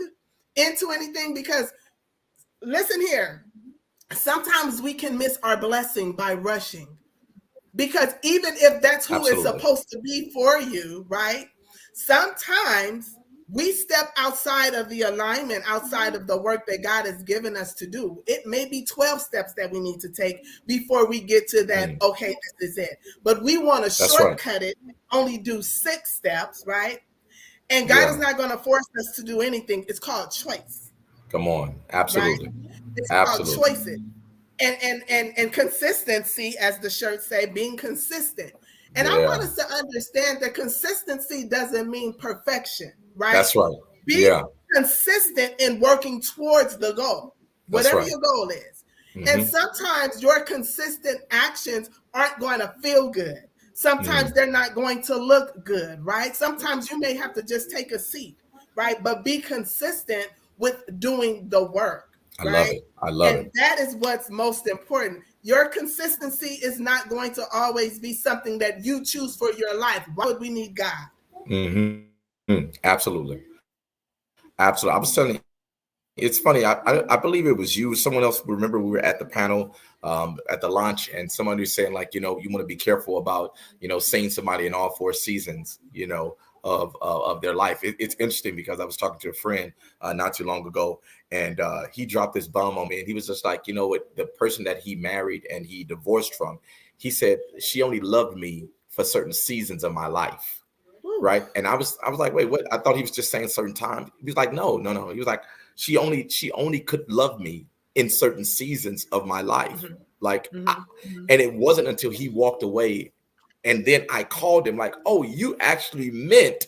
into anything, because listen here, sometimes we can miss our blessing by rushing, because even if that's who is supposed to be for you, right? Sometimes we step outside of the alignment, outside of the work that God has given us to do. It may be 12 steps that we need to take before we get to that, okay, this is it. But we want to shortcut it, only do 6 steps, right? And God is not going to force us to do anything. It's called choice. Come on. Absolutely. Right? It's called choices. And consistency, as the shirts say, being consistent. And I want us to understand that consistency doesn't mean perfection, right? That's right. Be consistent in working towards the goal, whatever your goal is. And sometimes your consistent actions aren't going to feel good. Sometimes they're not going to look good, right? Sometimes you may have to just take a seat, right? But be consistent with doing the work. Right? I love it. That is what's most important. Your consistency is not going to always be something that you choose for your life. Why would we need God? Absolutely. Absolutely. I was telling you, it's funny. I believe it was you. Someone else. Remember, we were at the panel at the launch, and someone was saying, like, you want to be careful about, seeing somebody in all 4 seasons, of their life. It's interesting because I was talking to a friend not too long ago, and he dropped this bomb on me, and he was just like, what, the person that he married and he divorced from, he said, she only loved me for certain seasons of my life. Right. And I was like, wait, what? I thought he was just saying certain times. He was like, no. He was like, she only could love me in certain seasons of my life. And it wasn't until he walked away, and then I called him like, oh, you actually meant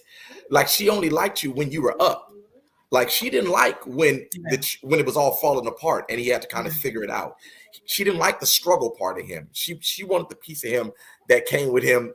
like she only liked you when you were up. Like she didn't like when Yeah. when it was all falling apart and he had to kind of Yeah. figure it out. She didn't like the struggle part of him. She wanted the piece of him that came with him.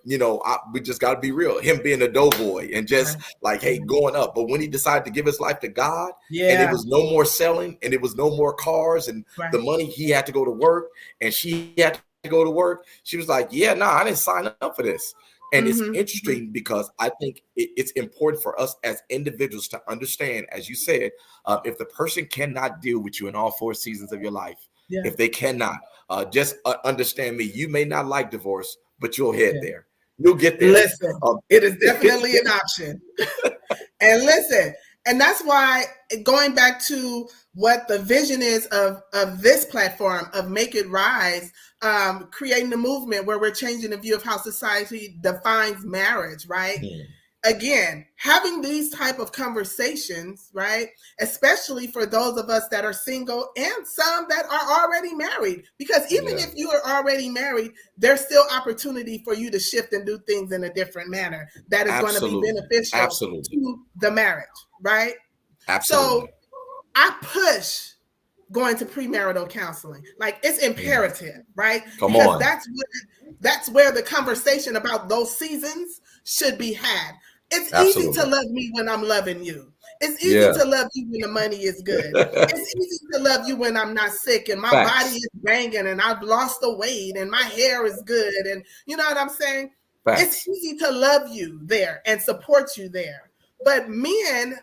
We just got to be real. Him being a doughboy and just Right. like, hey, going up. But when he decided to give his life to God, and it Yeah. was no more selling, and it was no more cars, and the Right. money, he had to go to work, and she had to go to work. She was like, yeah, nah, I didn't sign up for this. And it's interesting because I think it's important for us as individuals to understand, as you said, if the person cannot deal with you in all 4 seasons of your life, Yeah. if they cannot, just understand me. You may not like divorce, but you'll head Yeah. there. You'll get there. Listen, it is definitely an option. And listen, and that's why, going back to what the vision is of this platform of Make It Rise, creating a movement where we're changing the view of how society defines marriage, right? Again, having these type of conversations, right? Especially for those of us that are single and some that are already married, because even if you are already married, there's still opportunity for you to shift and do things in a different manner that is going to be beneficial to the marriage, right? Absolutely. So I push going to premarital counseling. Like, it's imperative, right? Come because on. that's where the conversation about those seasons should be had. It's easy to love me when I'm loving you. It's easy to love you when the money is good. It's easy to love you when I'm not sick and my body is banging and I've lost the weight and my hair is good. And you know what I'm saying? It's easy to love you there and support you there. But men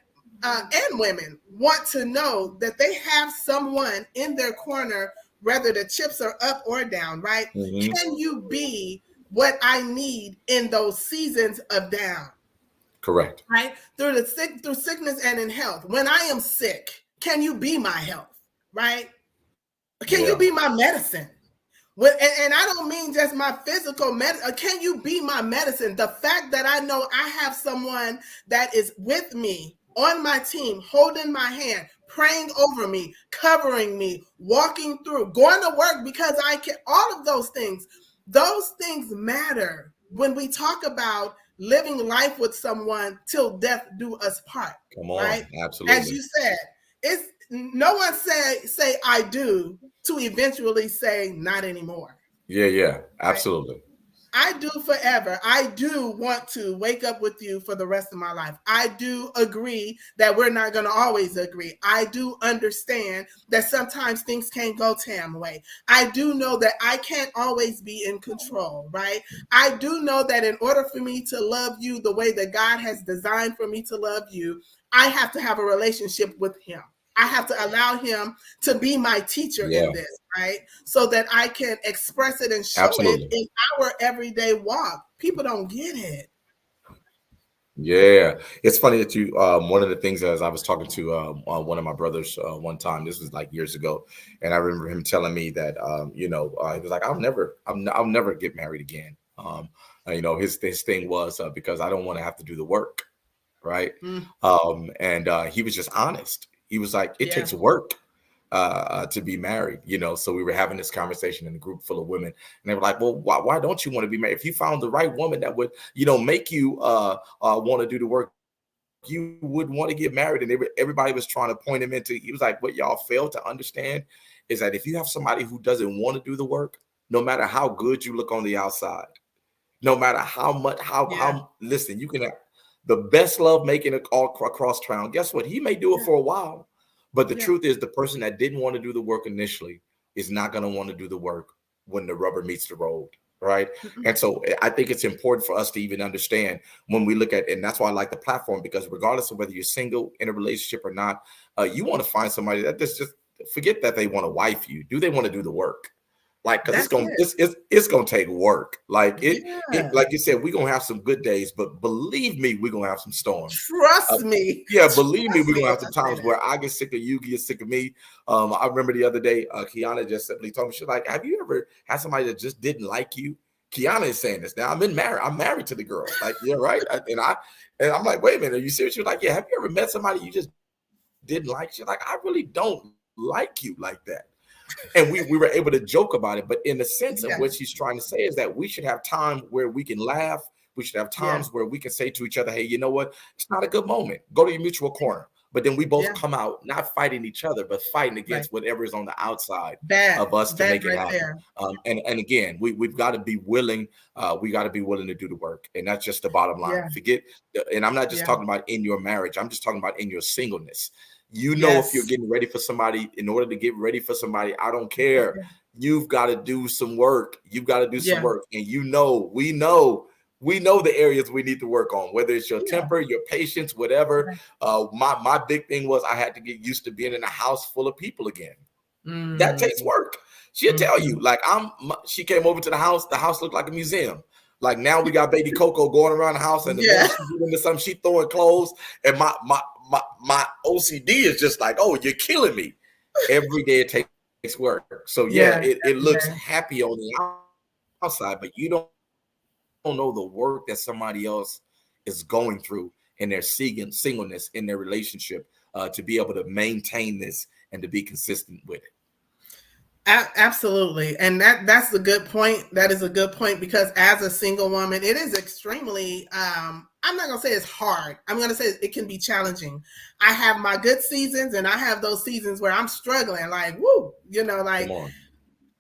and women want to know that they have someone in their corner, whether the chips are up or down, right? Can you be what I need in those seasons of down? Correct. Right? Through sickness and in health. When I am sick, can you be my health? Right? Can you be my medicine? And I don't mean just my physical medicine. Can you be my medicine? The fact that I know I have someone that is with me on my team, holding my hand, praying over me, covering me, walking through, going to work because I can, all of those things matter when we talk about living life with someone till death do us part. Come on. Right? Absolutely. As you said, it's no one say I do to eventually say not anymore. Yeah, absolutely. Right? I do forever. I do want to wake up with you for the rest of my life. I do agree that we're not going to always agree. I do understand that sometimes things can't go Tam way. I do know that I can't always be in control, right? I do know that in order for me to love you the way that God has designed for me to love you, I have to have a relationship with him. I have to allow him to be my teacher in this, right? So that I can express it and show it in our everyday walk. People don't get it. Yeah, it's funny that you. One of the things, as I was talking to one of my brothers one time, this was like years ago, and I remember him telling me that he was like, I'll never get married again. His thing was because I don't want to have to do the work, right? And he was just honest. He was like, it takes work to be married, So we were having this conversation in a group full of women, and they were like, well, why don't you want to be married? If you found the right woman that would, make you want to do the work, you would want to get married. And everybody was trying to point him into, he was like, what y'all fail to understand is that if you have somebody who doesn't want to do the work, no matter how good you look on the outside, no matter how much, listen, you can have the best love making it all across town. Guess what? He may do it for a while. But the truth is, the person that didn't want to do the work initially is not going to want to do the work when the rubber meets the road, right? And so I think it's important for us to even understand when we look at, and that's why I like the platform, because regardless of whether you're single, in a relationship or not, you want to find somebody that just forget that they want to wife you. Do they want to do the work? Like, because it's gonna take work. Like like you said, we're gonna have some good days, but believe me, we're gonna have some storms. Trust me. Yeah, believe me, we're gonna have some times where I get sick of you, get sick of me. I remember the other day, Kiana just simply told me, she's like, have you ever had somebody that just didn't like you? Kiana is saying this now. I'm married to the girl. Like, yeah, right. And I'm like, wait a minute, are you serious? She's like, yeah, have you ever met somebody you just didn't like? She's like, I really don't like you like that. And we were able to joke about it. But in the sense of what she's trying to say is that we should have time where we can laugh. We should have times where we can say to each other, hey, you know what? It's not a good moment. Go to your mutual corner. but then we both Yeah. come out not fighting each other, but fighting against whatever is on the outside of us to make it right happen. there. And again, we've got to be willing. We got to be willing to do the work, and that's just the bottom line. Yeah. And I'm not just talking about in your marriage. I'm just talking about in your singleness. You know, if you're getting ready for somebody, in order to get ready for somebody, I don't care. You've got to do some work. You've got to do some work. And we know the areas we need to work on, whether it's your temper, your patience, whatever. My big thing was I had to get used to being in a house full of people again. That takes work. She'll tell you, like, she came over to the house looked like a museum. Like, now we got baby Coco going around the house, and the minute she get into something, she throwing clothes, and my OCD is just like, oh, you're killing me. Every day it takes work. So it looks happy on the outside, but you don't know the work that somebody else is going through in their singleness, in their relationship, to be able to maintain this and to be consistent with it. Absolutely. And that's a good point. That is a good point, because as a single woman, it is extremely, I'm not going to say it's hard. I'm going to say it can be challenging. I have my good seasons, and I have those seasons where I'm struggling, like, woo, like,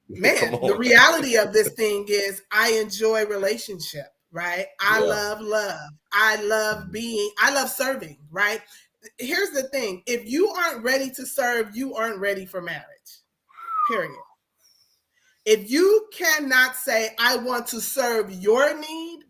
man, the reality of this thing is I enjoy relationship, right? I love love. I love serving, right? Here's the thing. If you aren't ready to serve, you aren't ready for marriage. Period. If you cannot say, I want to serve your need,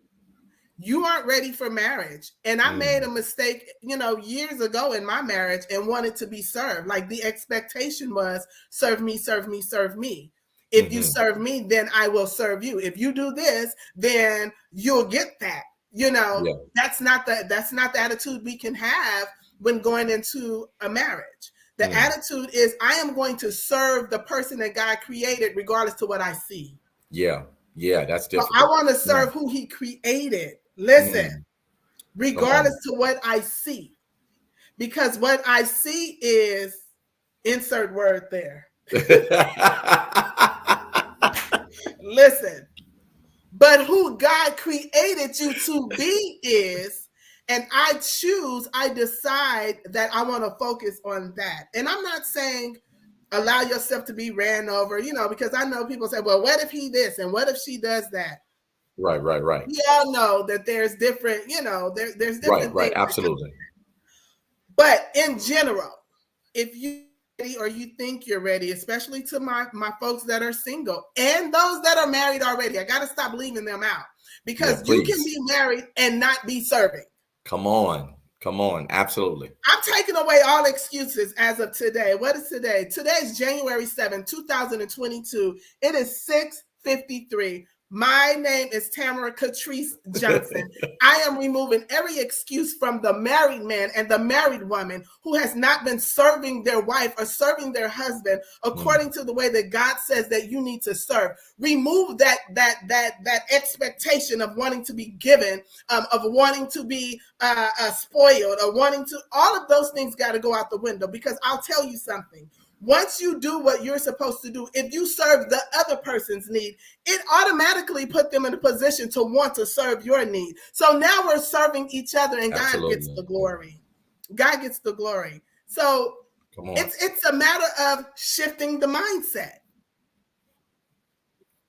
you aren't ready for marriage. And I made a mistake, years ago in my marriage, and wanted to be served. Like, the expectation was serve me, serve me, serve me. If you serve me, then I will serve you. If you do this, then you'll get that. That's not the attitude we can have when going into a marriage. The attitude is, I am going to serve the person that God created regardless to what I see. Yeah, that's different. So I want to serve who he created. Listen, regardless to what I see. Because what I see is, insert word there. Listen, but who God created you to be is, and I decide that I want to focus on that. And I'm not saying allow yourself to be ran over, because I know people say, well, what if he this and what if she does that? Right. We all know that there's different, there's different right, things. absolutely. But in general, if you ready, or you think you're ready, especially to my folks that are single and those that are married already, I got to stop leaving them out, because you can be married and not be serving. Come on. Absolutely. I'm taking away all excuses as of today. What is today? Today is January 7th, 2022. It is 6:53. My name is Tamara Catrice Johnson. I am removing every excuse from the married man and the married woman who has not been serving their wife or serving their husband according to the way that God says that you need to serve. Remove that expectation of wanting to be given, of wanting to be spoiled, or wanting to. All of those things got to go out the window, because I'll tell you something. Once you do what you're supposed to do, if you serve the other person's need, it automatically put them in a position to want to serve your need. So now we're serving each other, and God gets the glory. God gets the glory. So it's a matter of shifting the mindset.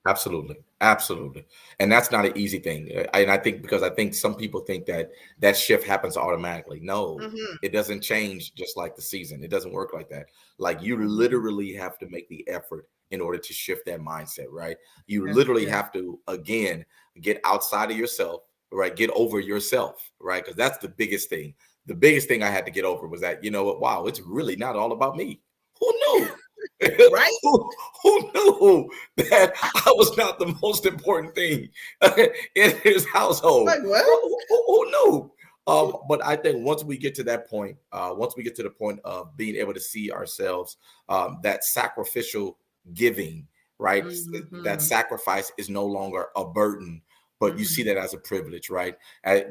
Absolutely. And that's not an easy thing. And I think some people think that shift happens automatically. No, it doesn't change just like the season. It doesn't work like that. Like, you literally have to make the effort in order to shift that mindset, right? You literally have to, again, get outside of yourself, right? Get over yourself, right? Because that's the biggest thing. The biggest thing I had to get over was that, wow, it's really not all about me. Who knew? Right? Who knew that I was not the most important thing in his household? Like, what? Who knew? But I think once we get to that point, once we get to the point of being able to see ourselves, that sacrificial giving, right? That sacrifice is no longer a burden, but you see that as a privilege, right?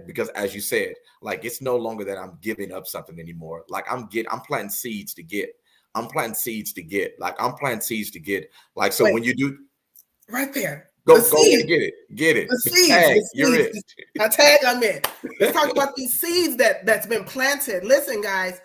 Because as you said, like, it's no longer that I'm giving up something anymore. Like, I'm planting seeds to get. I'm planting seeds to get. Like, so when you do right there, go get it. The seeds. Tag, you're it. A tag, I'm in. Let's talk about these seeds that's been planted. Listen, guys,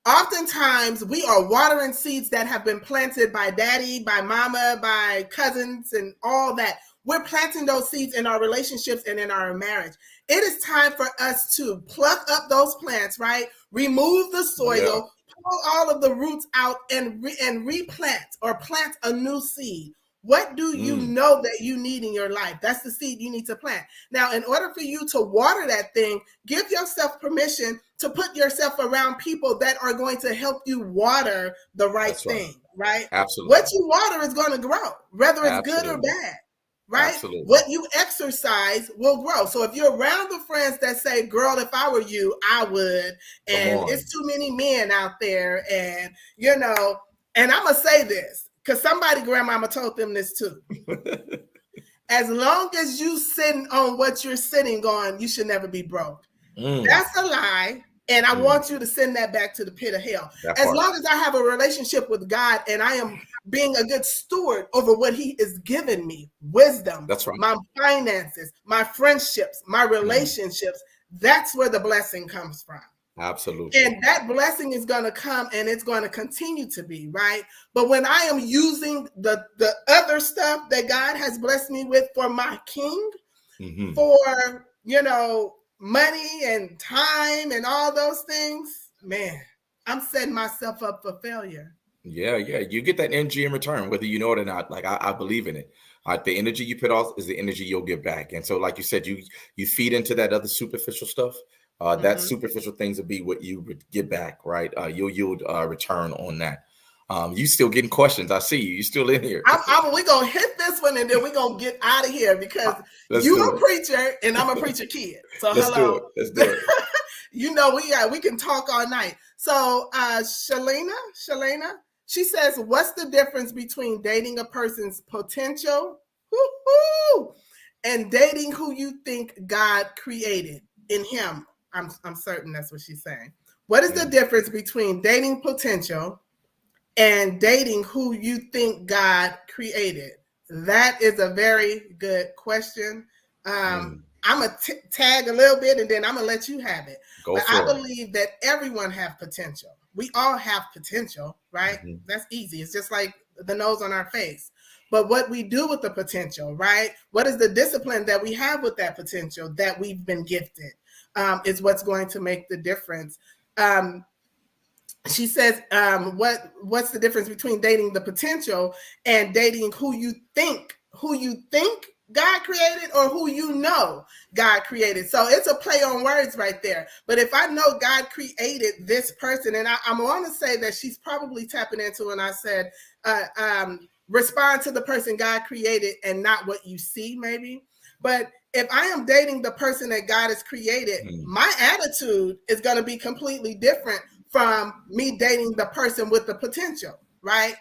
oftentimes we are watering seeds that have been planted by daddy, by mama, by cousins, and all that. We're planting those seeds in our relationships and in our marriage. It is time for us to pluck up those plants, right? Remove the Yeah. soil, pull all of the roots out, and replant or plant a new seed. What do you Mm, know that you need in your life? That's the seed you need to plant. Now, in order for you to water that thing, give yourself permission to put yourself around people that are going to help you water the right that's right. thing, right? What Absolutely. you water is going to grow, whether it's good or Absolutely. bad, right? Absolutely. What you exercise will grow. So if you're around the friends that say, girl, if I were you, I would, Come and on. it's too many men out there, and and I'm going to say this because somebody grandmama told them this too. As long as you sitting on what you're sitting on, you should never be broke. Mm, That's a lie. And I mm, want you to send that back to the pit of hell. that As part. long as I have a relationship with God and I am being a good steward over what He is giving me, wisdom, That's right. my finances, my friendships, my Mm, relationships, that's where the blessing comes from. absolutely. And that blessing is going to come and it's going to continue to be, right? But when I am using the other stuff that God has blessed me with for my king, Hmm. for, money and time and all those things, man, I'm setting myself up for failure. Yeah, yeah. You get that energy in return, whether you know it or not. Like I believe in it. The energy you put off is the energy you'll get back. And so, like you said, you feed into that other superficial stuff. That Mm-hmm. superficial things will be what you would get back, right? You'll yield return on that. You still getting questions. I see you. You still in here. We're going to hit this one and then we're going to get out of here because Let's you do a it. preacher and I'm a preacher kid. So Let's do it. hello. Let's do it. We can talk all night. So Shalena, she says, what's the difference between dating a person's potential and dating who you think God created in him? I'm certain that's what she's saying. What is the Mm, difference between dating potential and dating who you think God created? That is a very good question. mm. I'm gonna tag a little bit and then I'm gonna let you have it. Go But I for it. believe that everyone have potential. We all have potential, right? Hmm. That's easy. It's just like the nose on our face. But what we do with the potential, right? What is the discipline that we have with that potential that we've been gifted? Is what's going to make the difference. Um, she says, what's the difference between dating the potential and dating who you think God created or who God created? So it's a play on words right there. But if I know God created this person, and I'm want to say that she's probably tapping into when I said, respond to the person God created and not what you see, maybe. But if I am dating the person that God has created, Mm, my attitude is going to be completely different from me dating the person with the potential, right?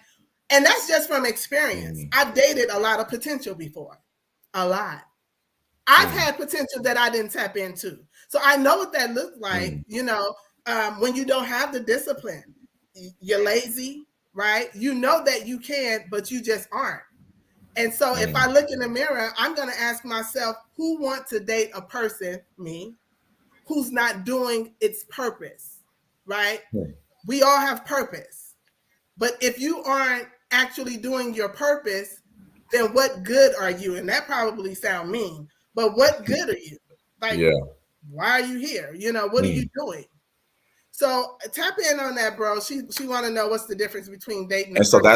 And that's just from experience. mm, I've dated a lot of potential before, a lot. I've mm, had potential that I didn't tap into. So I know what that looks like, mm, when you don't have the discipline. You're lazy, right? You know that you can, but you just aren't. And so if I mm, look in the mirror, I'm going to ask myself, who wants to date a person, me, who's not doing its purpose, right? mm, We all have purpose. But if you aren't actually doing your purpose, then what good are you? And that probably sound mean, but what good are you? Like, yeah. why are you here? What are you Mm. doing? So tap in on that, bro. She want to know what's the difference between dating a And so person.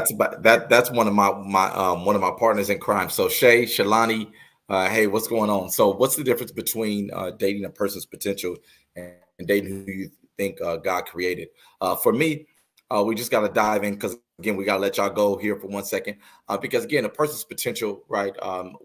that's one of my partners in crime. So Shalani, hey, what's going on? So what's the difference between dating a person's potential and dating who you think God created? For me, we just got to dive in because again, we got to let y'all go here for 1 second because again, a person's potential, right?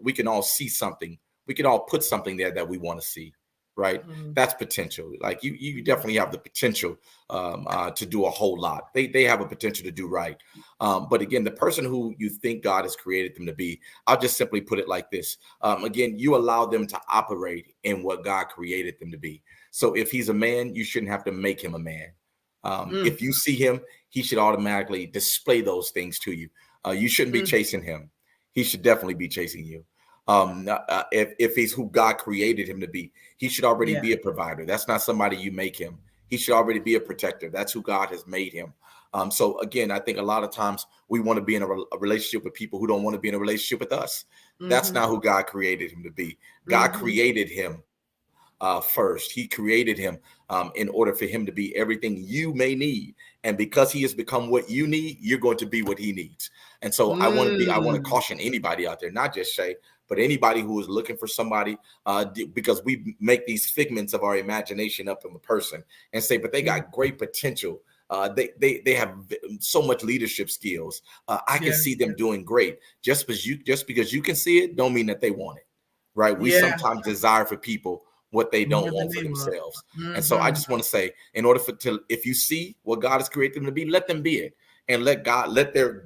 We can all see something. We can all put something there that we want to see, right? Mhm. That's potential. Like you definitely have the potential to do a whole lot. They have a potential to do right. But again, the person who you think God has created them to be, I'll just simply put it like this. Again, you allow them to operate in what God created them to be. So if he's a man, you shouldn't have to make him a man. Mm, If you see him, he should automatically display those things to you. You shouldn't be mm, chasing him. He should definitely be chasing you. If he's who God created him to be, he should already yeah. be a provider. That's not somebody you make him. He should already be a protector. That's who God has made him. So again, I think a lot of times we want to be in a relationship with people who don't want to be in a relationship with us. That's not who God created him to be. God created him first. He created him in order for him to be everything you may need. And because he has become what you need, you're going to be what he needs. And so I want to caution anybody out there, not just Shay, but anybody who is looking for somebody, because we make these figments of our imagination up in the person and say, but they got great potential. They have so much leadership skills. I can see them doing great. Just because you can see it, don't mean that they want it, right? We sometimes desire for people what they don't want for themselves. And so I just want to say, in order if you see what God has created them to be, let them be it. And let who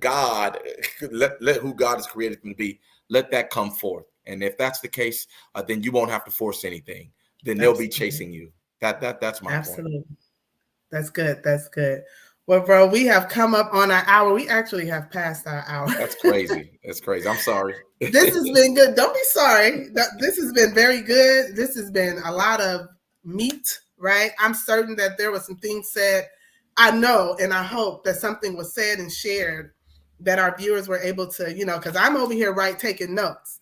God has created them to be, let that come forth. And if that's the case, then you won't have to force anything. Then they'll be chasing you. That's my point. That's good. That's good. Well, bro, we have come up on our hour. We actually have passed our hour. That's crazy. That's crazy. I'm sorry. This has been good. Don't be sorry. This has been very good. This has been a lot of meat, right? I'm certain that there were some things said. I know and I hope that something was said and shared that our viewers were able to, because I'm over here taking notes.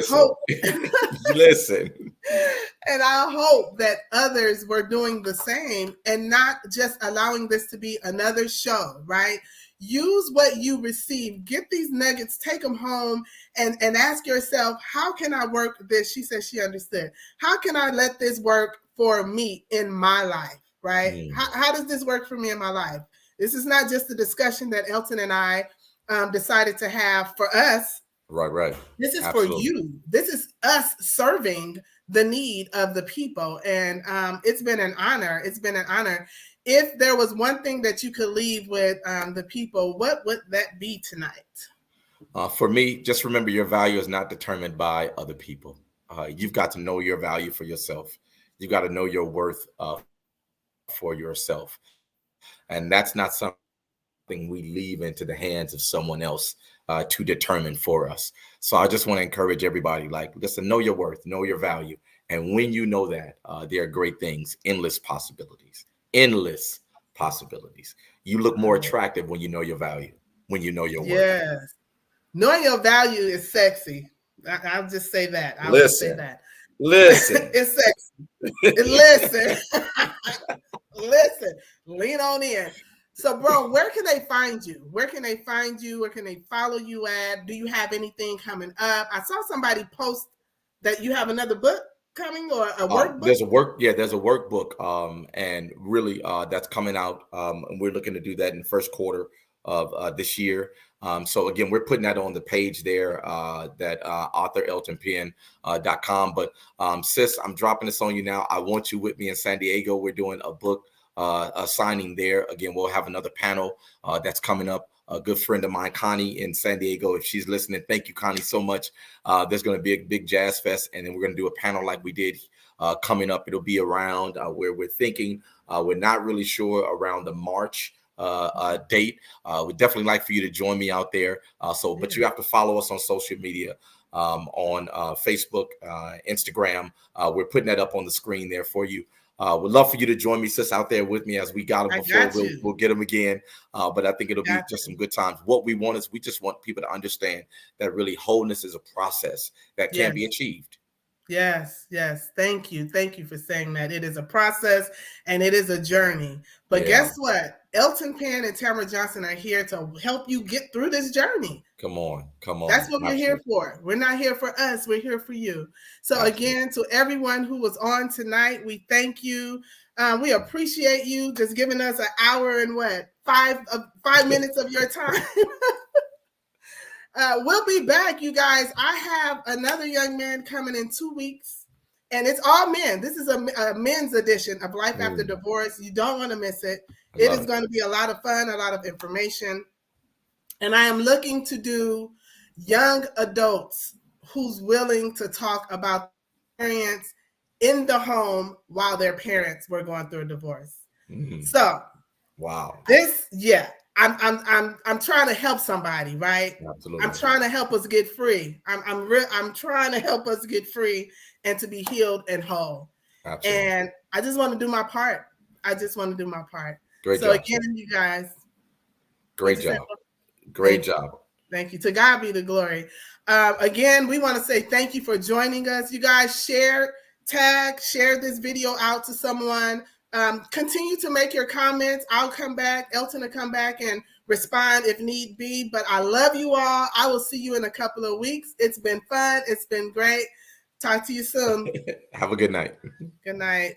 Hope listen. And I hope that others were doing the same and not just allowing this to be another show, right? Use what you receive. Get these nuggets, take them home, and ask yourself, how can I work this? She said she understood. How can I let this work for me in my life, right? How does this work for me in my life? This is not just a discussion that Elton and I decided to have for us. Right. This is Absolutely. For you. This is us serving the need of the people. And it's been an honor. It's been an honor. If there was one thing that you could leave with the people, what would that be tonight? For me, just remember your value is not determined by other people. You've got to know your value for yourself. You got to know your worth for yourself. And that's not something we leave into the hands of someone else to determine for us. So I just want to encourage everybody, listen, know your worth, know your value. And when you know that, there are great things, endless possibilities. You look more attractive when you know your value, when you know your worth. Yes. Knowing your value is sexy. I'll just say that. I'll just say that. Listen. It's sexy. Listen. Lean on in. So, bro, where can they find you? Where can they find you? Where can they follow you at? Do you have anything coming up? I saw somebody post that you have another book coming or a workbook. There's a workbook, and really that's coming out. And we're looking to do that in the first quarter of this year. So again, we're putting that on the page there, that authoreltonpenn.com. But sis, I'm dropping this on you now. I want you with me in San Diego. We're doing a book signing there. Again, we'll have another panel that's coming up. A good friend of mine, Connie, in San Diego, if she's listening, thank you, Connie, so much. There's going to be a big jazz fest, and then we're going to do a panel like we did coming up. It'll be around where we're thinking, we're not really sure, around the March date. We'd definitely like for you to join me out there. But you have to follow us on social media, on Facebook, Instagram. We're putting that up on the screen there for you. Would love for you to join me, sis, out there with me as we got them before. We'll get them again. But I think it'll be just some good times. What we want is we just want people to understand that really wholeness is a process that can be achieved. Yes. Thank you. Thank you for saying that. It is a process and it is a journey. But guess what? Elton Penn and Tamara Johnson are here to help you get through this journey. Come on. That's what we're here for. We're not here for us. We're here for you. So again, to everyone who was on tonight, we thank you. We appreciate you just giving us an hour and 5 minutes of your time. We'll be back, you guys. I have another young man coming in 2 weeks, and it's all men. This is a men's edition of Life After Divorce. You don't want to miss it. It is going to be a lot of fun, a lot of information. And I am looking to do young adults who's willing to talk about experience in the home while their parents were going through a divorce. So, wow. I'm trying to help somebody, right? Absolutely. I'm trying to help us get free. I'm trying to help us get free and to be healed and whole. Absolutely. And I just want to do my part. I just want to do my part. Great So job. again, you guys. Great job. Great job. Thank you. To God be the glory. Again, we want to say thank you for joining us. You guys share this video out to someone. Continue to make your comments. I'll come back. Elton will come back and respond if need be. But I love you all. I will see you in a couple of weeks. It's been fun. It's been great. Talk to you soon. Have a good night. Good night.